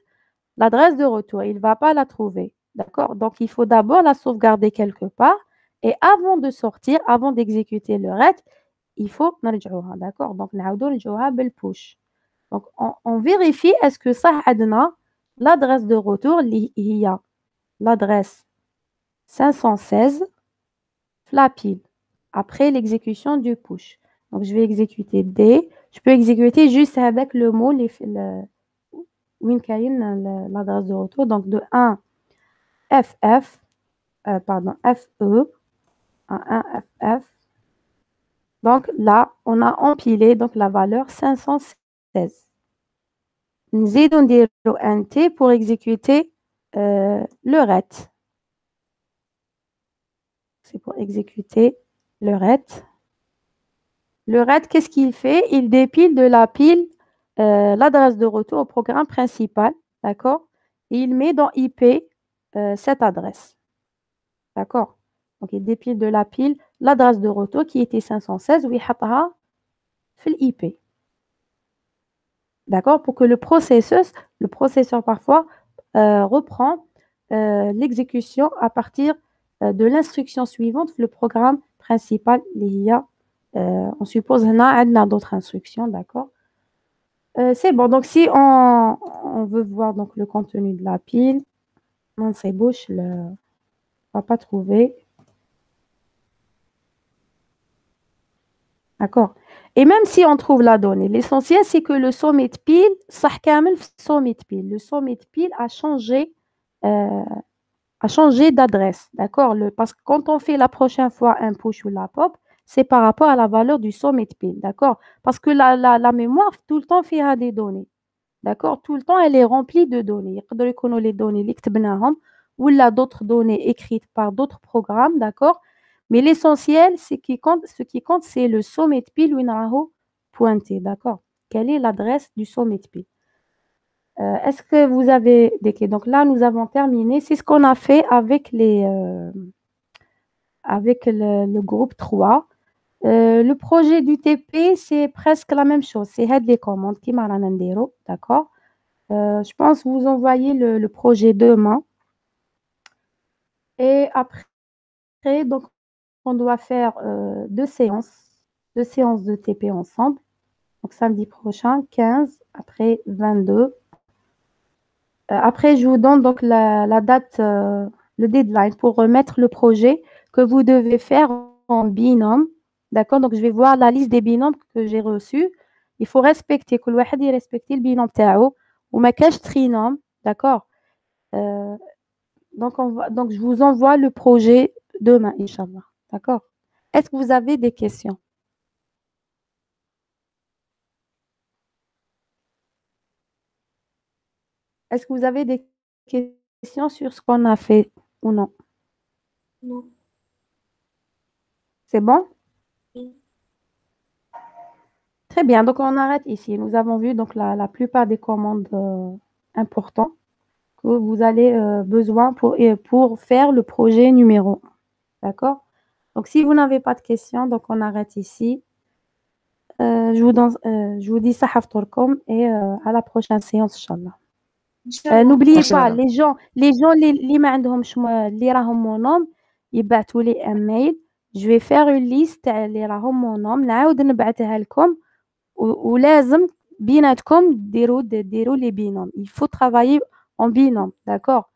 l'adresse de retour. Il ne va pas la trouver, d'accord? Donc, il faut d'abord la sauvegarder quelque part. Et avant de sortir, avant d'exécuter le ret, il faut نرجعوها, d'accord? Donc, نعاودو نرجعوها بالpush. Donc, on vérifie est-ce que ça عندنا l'adresse de retour اللي هي l'adresse 516 la pile après l'exécution du push. Donc, je vais exécuter D. Je peux exécuter juste avec le mot وين كاين l'adresse de retour. Donc, de 1 FF, pardon, FE à 1 FF. Donc, là, on a empilé donc, la valeur 516. نزيدو نديرو un T pour exécuter le ret. C'est pour exécuter le ret. Le ret, qu'est-ce qu'il fait? Il dépile de la pile l'adresse de retour au programme principal, d'accord? Et il met dans IP cette adresse, d'accord? Donc, il dépile de la pile l'adresse de retour qui était 516, ويحطها في l'IP. D'accord? Pour que le processeur parfois reprend l'exécution à partir de l'instruction suivante, le programme principal, on suppose qu'on a d'autres instructions, d'accord? C'est bon. Donc, si on veut voir donc, le contenu de la pile, on ne va pas trouver. D'accord? Et même si on trouve la donnée, l'essentiel, c'est que le sommet de pile, le sommet de pile a changé d'adresse. D'accord? Parce que quand on fait la prochaine fois un push ou la pop, c'est par rapport à la valeur du sommet de pile. D'accord? Parce que la mémoire, tout le temps, fait des données. D'accord? Tout le temps, elle est remplie de données. يقدروا يكونوا les données اللي كتبناهم ولا d'autres données écrites par d'autres programmes. D'accord? Mais l'essentiel, ce qui compte, c'est le sommet de pile où il pointé. D'accord? Quelle est l'adresse du sommet de pile? Est-ce que vous avez des questions? Donc là, nous avons terminé. C'est ce qu'on a fait avec avec le groupe 3. Le projet du TP, c'est presque la même chose. C'est les commandes qui m'ont d'accord? Je pense vous envoyer le projet demain. Et après, donc, on doit faire 2 séances de TP ensemble. Donc samedi prochain, 15, après 22. Après, je vous donne donc la date, le deadline pour remettre le projet que vous devez faire en binôme. D'accord? Donc, je vais voir la liste des binômes que j'ai reçus. Il faut respecter, que le واحد respecter le binôme تاعو وما كاش trinôme. D'accord? Donc, je vous envoie le projet demain, Inch'Allah. D'accord? Est-ce que vous avez des questions? Est-ce que vous avez des questions sur ce qu'on a fait ou non? Non. C'est bon? Oui. Très bien, donc on arrête ici. Nous avons vu donc la plupart des commandes importantes que vous allez besoin pour faire le projet numéro 1. D'accord? Donc si vous n'avez pas de questions, donc on arrête ici. Je vous dis صحة فطوركم et à la prochaine séance Inch'Allah. N'oubliez Merci, pas, madame. les gens اللي ما عندهمش اللي راهم مونوم يبعثوا لي ايميل. Je vais faire une liste تاع اللي راهم مونوم نعاود نبعثها لكم ولازم بيناتكم ديروا les binômes. Il faut travailler en binôme, d'accord?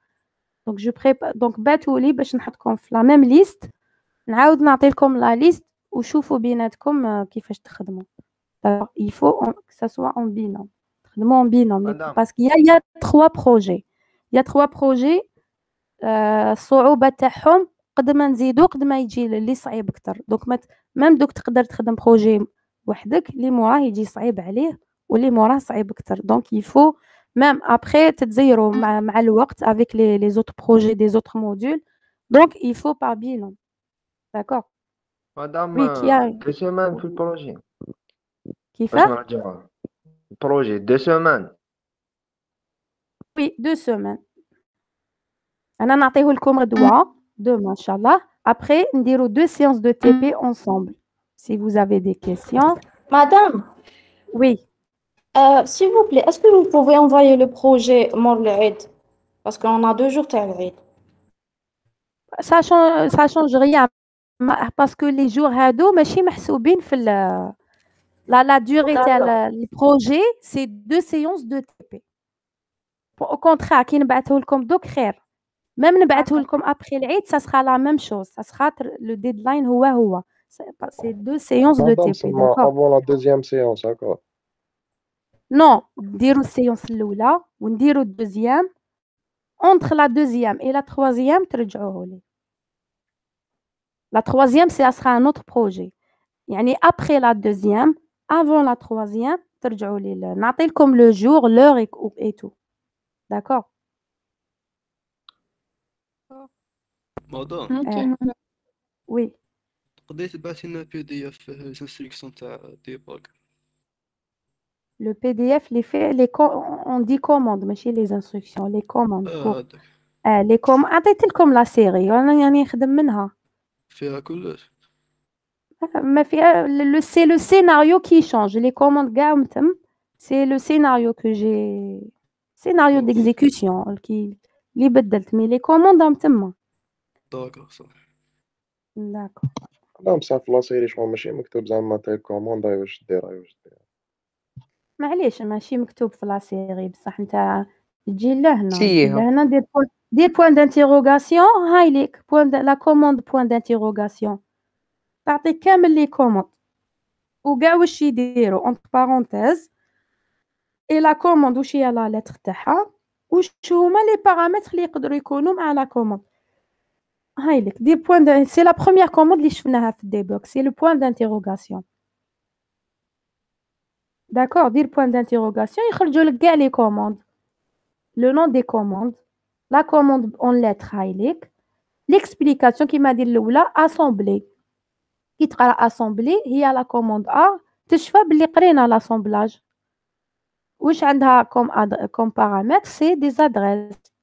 Donc je prépare donc باتوا لي باش نحطكم في la même liste. نعاود نعطي لكم la liste وشوفوا بيناتكم كيفاش تخدموا. Alors, il faut que ça soit en binôme. تخدموا en binôme Madame. parce qu'il y a 3 projets. Il y a 3 projets. الصعوبة تاعهم قد ما نزيدو قد ما يجي اللي صعيب أكتر. دونك ميم دوك تقدر تخدم بروجي وحدك اللي موراه يجي صعيب عليه واللي موراه صعيب أكتر. دونك il faut même après تتزيروا مع الوقت avec les autres projets des autres modules. Donc il faut par binôme. D'accord? Madame, Oui, qui a 2 semaines في البروجي باش كيفاه؟ نرجعوها. البروجي 2 semaines. Oui, 2 semaines. أنا نعطيه لكم غدوة demain inchallah. Après نديروا 2 séances de TP ensemble. Si vous avez des questions. Madame, Oui. s'il vous plaît, est-ce que vous pouvez envoyer le projet mort l'Eid? Parce qu'on a 2 jours تاع العيد. Ça change rien parce que les jours هادو ماشي محسوبين في la durée تاع le projet c'est 2 séances de TP. Au contraire كي نبعثه لكم دوك خير. Même نبعثه لكم après العيد ça sera la même chose. Ça sera le deadline هو. C'est 2 séances de Madame, TP, seulement d'accord? avant la deuxième séance, d'accord. Non, نديروا السيونس الأولى ونديروا الدوزيام. Entre la deuxième et la troisième ترجعوه لي. La troisième ça sera un autre projet. يعني après la deuxième, avant la troisième ترجعوا لي نعطي لكم le jour, l'heure et tout. D'accord? مدام Ok. Oui. تقدري تبعثي لنا PDF فيه الانستركسيون تاع ديباغ. Le PDF on dit commande ماشي les instructions, les commandes pour هذاك les commandes عطيت لكم la série أنا يعني نخدم منها. فيها كلش. ما فيها c'est le scénario qui change. Les commandes كاع متم. C'est le scénario que j'ai scénario d'exécution اللي بدلت mais les commandes متمة. داكور صح. D'accord. Madame, صافي لا سيري شغل ماشي مكتوب زعما تاع كوموند واش دير واش دير. معليش ماشي مكتوب في لا سيري بصح نتا تجي لهنا سيها. دير بوين دانتيروغاسيون هاي ليك لا كوموند بوين دانتيروغاسيون تعطيك كامل لي كوموند وكاع واش يديروا اونتر بارونتيز اي لا كوموند واش هي لا لتر تاعها واش هما لي بارامتر اللي يقدروا يكونوا مع لا كوموند. هاي ليك دير بوين سي لا بروميير كوموند اللي شفناها في الديبوك سي لو بوين دانتيروغاسيون. D'accord, dire point d'interrogation, يخرجوا لك كاع les commandes. Le nom des commandes, la commande en lettres هايليك, l'explication كيما دير الأولى assembler. كي تقرا assembler هي la commande A تشفى باللي قرينا l'assemblage. واش عندها comme paramètre, c'est des adresses.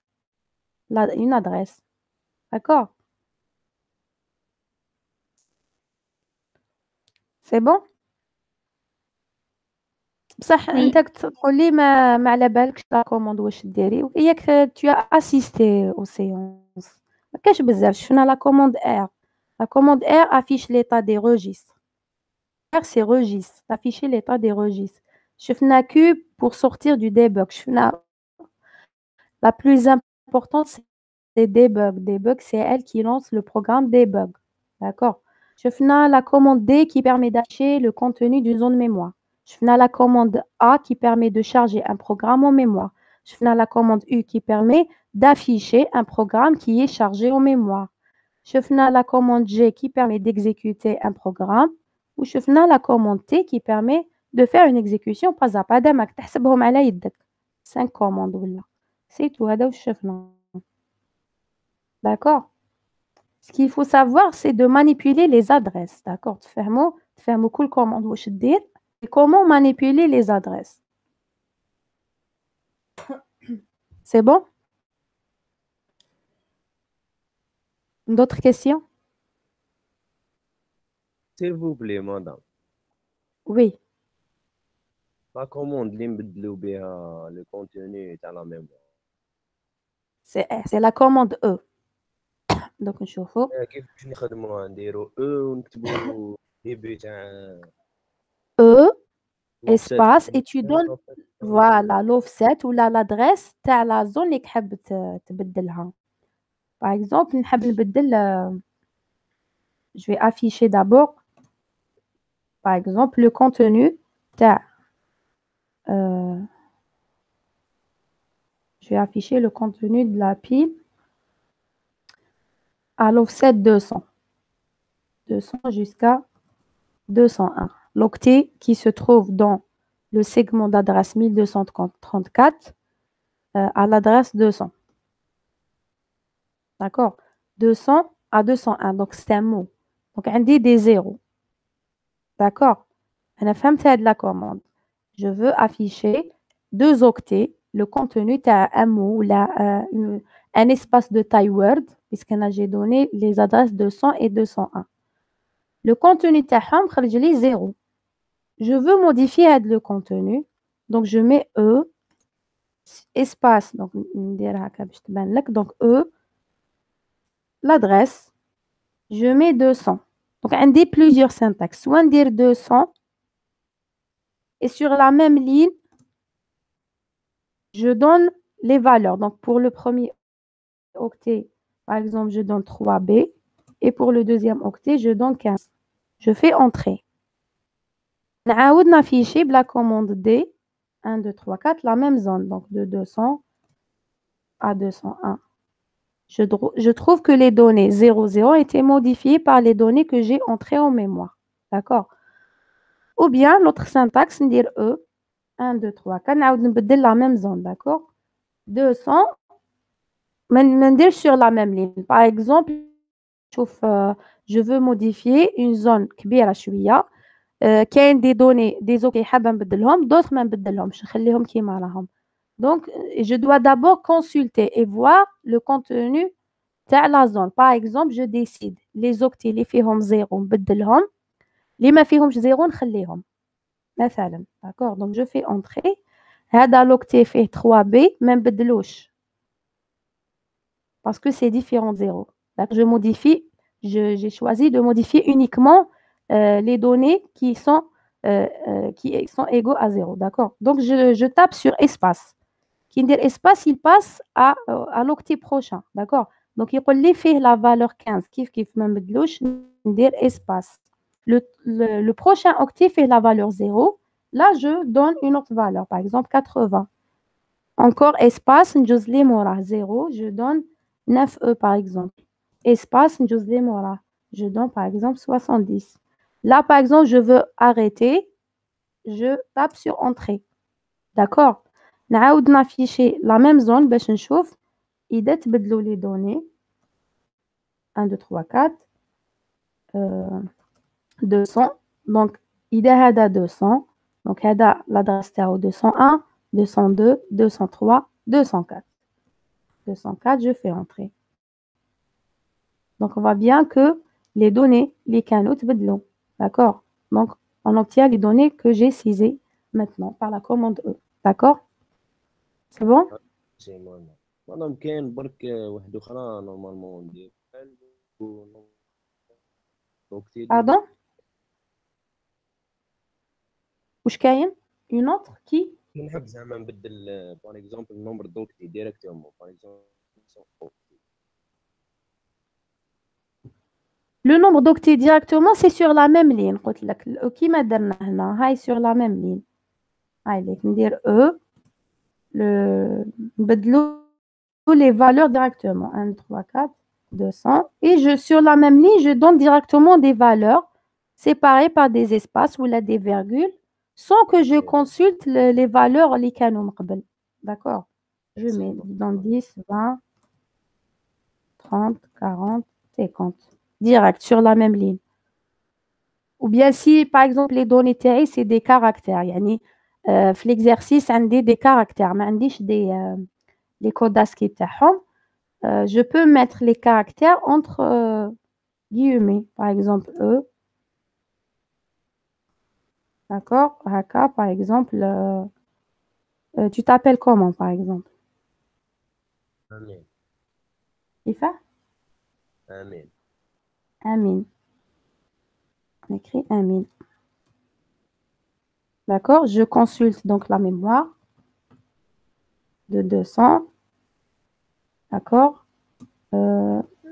Une adresse. D'accord? C'est bon? بصح Oui. انت تقول لي ما على بالكش لا كوموند واش ديري وياك tu as assisté aux séances. ما كاش بزاف شفنا لا كوموند R. La commande R affiche l'état des registres. R c'est registre, afficher l'état des registres. شفنا Q pour sortir du debug. شفنا la plus importante c'est debug. Debug c'est elle qui lance le programme debug. D'accord? شفنا la commande D qui permet d'afficher le contenu d'une zone mémoire. شفنا la commande A qui permet de charger un programme en mémoire. شفنا la commande U qui permet d'afficher un programme qui est chargé en mémoire. شفنا la commande G qui permet d'exécuter un programme. Ou شفنا la commande T qui permet de faire une exécution pas à pas. دامك تحسبهم على يدك. 5 commandes ولا. C'est tout. هذا واش شفنا. D'accord? Ce qu'il faut savoir, c'est de manipuler les adresses. D'accord? تفهموا كل commande واش دير et comment manipuler les adresses. C'est bon? D'autres questions? S'il vous plaît, madame. Oui. La commande اللي نبدلو بها le contenu تاع la mémoire. C'est la commande E. Donc نشوفوا. كيفاش نخدموها نديرو E ونكتبو début تاع E espace et tu donnes voilà l'offset ou l'adresse تاع la zone اللي حاب تبدلها. Par exemple, نحب نبدل je vais afficher d'abord par exemple le contenu تاع je vais afficher le contenu de la pile à l'offset 200 jusqu'à 201. L'octet qui se trouve dans le segment d'adresse 1234 à l'adresse 200. D'accord? 200 à 201. Donc, c'est un mot. Donc, on dit des zéros. D'accord? On a fait de la commande. Je veux afficher 2 octets, le contenu à un mot ou un espace de taille Word, puisque j'ai donné les adresses 200 et 201. Le contenu تاعهم خرج لي 0. Je veux modifier le contenu. Donc, je mets E, espace, donc, donc E, l'adresse, je mets 200. Donc, on dit plusieurs syntaxes. Soit on dit 200, et sur la même ligne, je donne les valeurs. Donc, pour le premier octet, par exemple, je donne 3B, et pour le deuxième octet, je donne 15. Je fais entrer. نعاود نافيشي بلا commande D 1 2 3 4 la même zone donc de 200 à 201. Je trouve que les données 00 ont été modifiées par les données que j'ai entrées en mémoire. D'accord? Ou bien l'autre syntaxe dire E 1 2 3 4 نعاود نبدل la même zone. D'accord? 200 ما نديرش sur la même ligne. Par exemple, je veux modifier une zone كبيرة شوية. كاين دي دوني دي زوكي حابه نبدلهم دوطخ ما نبدلهمش نخليهم كيما راهم دونك je dois d'abord consulter et voir le contenu تاع la zone par exemple je décide les octets اللي فيهم زيرو نبدلهم اللي ما فيهمش زيرو نخليهم مثلا d'accord donc je fais entrer هذا l'octet فيه 3B ما نبدلوش parce que c'est différent de 0 donc je modifie j'ai choisi de modifier uniquement les données qui sont égaux à 0. D'accord? Donc, je tape sur espace. Qui dit espace, il passe à l'octet prochain. D'accord? Donc, il fait la valeur 15. Kif même dire espace. Le prochain octet fait la valeur 0. Là, je donne une autre valeur. Par exemple, 80. Encore espace, njuzli mora 0. Je donne 9E par exemple. Espace, njuzli mora. Je donne par exemple 70. Là, par exemple, je veux arrêter. Je tape sur entrée. D'accord? نعاود نافيشي la même zone باش نشوف إذا تبدلوا les données 1 2 3 4 200 donc إذا هذا 200 donc هذا l'adresse تاعو 201 202, 203, 204. 204, je fais entrer. Donc, on voit bien que les données, les canaux, d'accord? Donc, on obtient les données que j'ai saisies maintenant par la commande E. D'accord? C'est bon? سي مادام كاين برك واحد اخرى نورمالمون ندير Pardon? واش كاين؟ Une autre qui? نحب زعما نبدل باغ اكزومبل النومبر دوكتي ديريكتومون باغ اكزومبل Le nombre d'octets directement, c'est sur la même ligne. قلت لك كيما درنا هنا هاي sur la même ligne. هاي ليك ندير E نبدلو les valeurs directement 1 3 4 200 et sur la même ligne je donne directement des valeurs séparées par des espaces ou là des virgules sans que je consulte les valeurs les canaux مقبل. D'accord? Je mets dans 10 20 30 40 50 direct sur la même ligne. Ou bien si par exemple les données TI c'est des caractères يعني في l'exercice عندي des caractères ما عنديش les codes ASCII تاعهم je peux mettre les caractères entre guillemets par exemple E. D'accord? Haka par exemple tu t'appelles comment par exemple? امين كيف؟ امين Amin. On écrit Amin. D'accord? Je consulte donc la mémoire de 200. D'accord?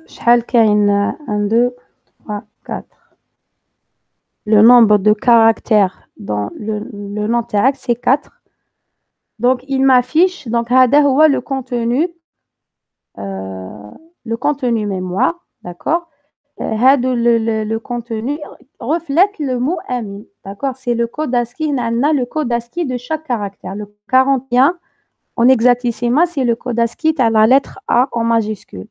شحال كاين 1 2 3 4. Le nombre de caractères dans le nom tag c'est 4. Donc il m'affiche donc هذا هو le contenu mémoire, d'accord? Le contenu reflète le mot Amin, d'accord? C'est le code ASCII, le code ASCII de chaque caractère. Le 41 en hexadécimal, c'est le code ASCII à la lettre A en majuscule.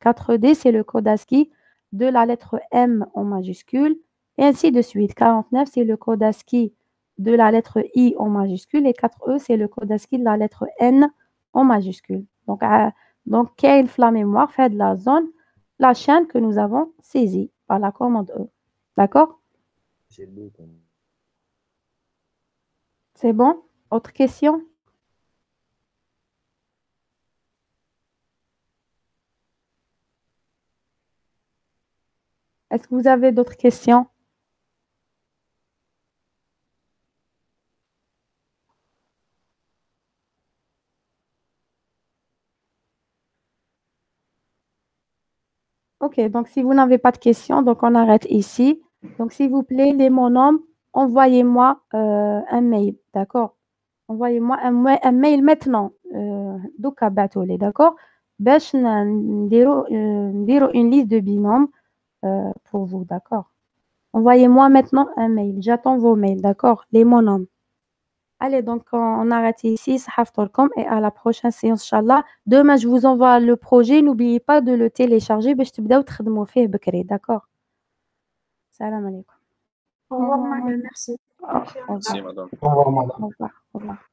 4D, c'est le code ASCII de la lettre M en majuscule, et ainsi de suite. 49, c'est le code ASCII de la lettre I en majuscule, et 4E, c'est le code ASCII de la lettre N en majuscule. Donc quelle la mémoire fait de la zone, la chaîne que nous avons saisie par la commande E. D'accord? C'est bon? Autre question? Est-ce que vous avez d'autres questions? Ok, donc si vous n'avez pas de questions, donc on arrête ici. Donc s'il vous plaît, les monomes, envoyez-moi un mail, d'accord? Envoyez-moi un mail maintenant. Donc à Batolé, d'accord? باش نديرو une liste de binômes pour vous, d'accord? Envoyez-moi maintenant un mail. J'attends vos mails, d'accord? Les monomes. Allez, donc on arrête ici. صحفتكم et à la prochaine séance, Inch'Allah. Demain, je vous envoie le projet. N'oubliez pas de le télécharger باش تبداو تخدموا فيه بكري, d'accord? Salam alaikum. Au revoir, madame. Merci. Au revoir. Merci, madame. Au revoir. Au revoir.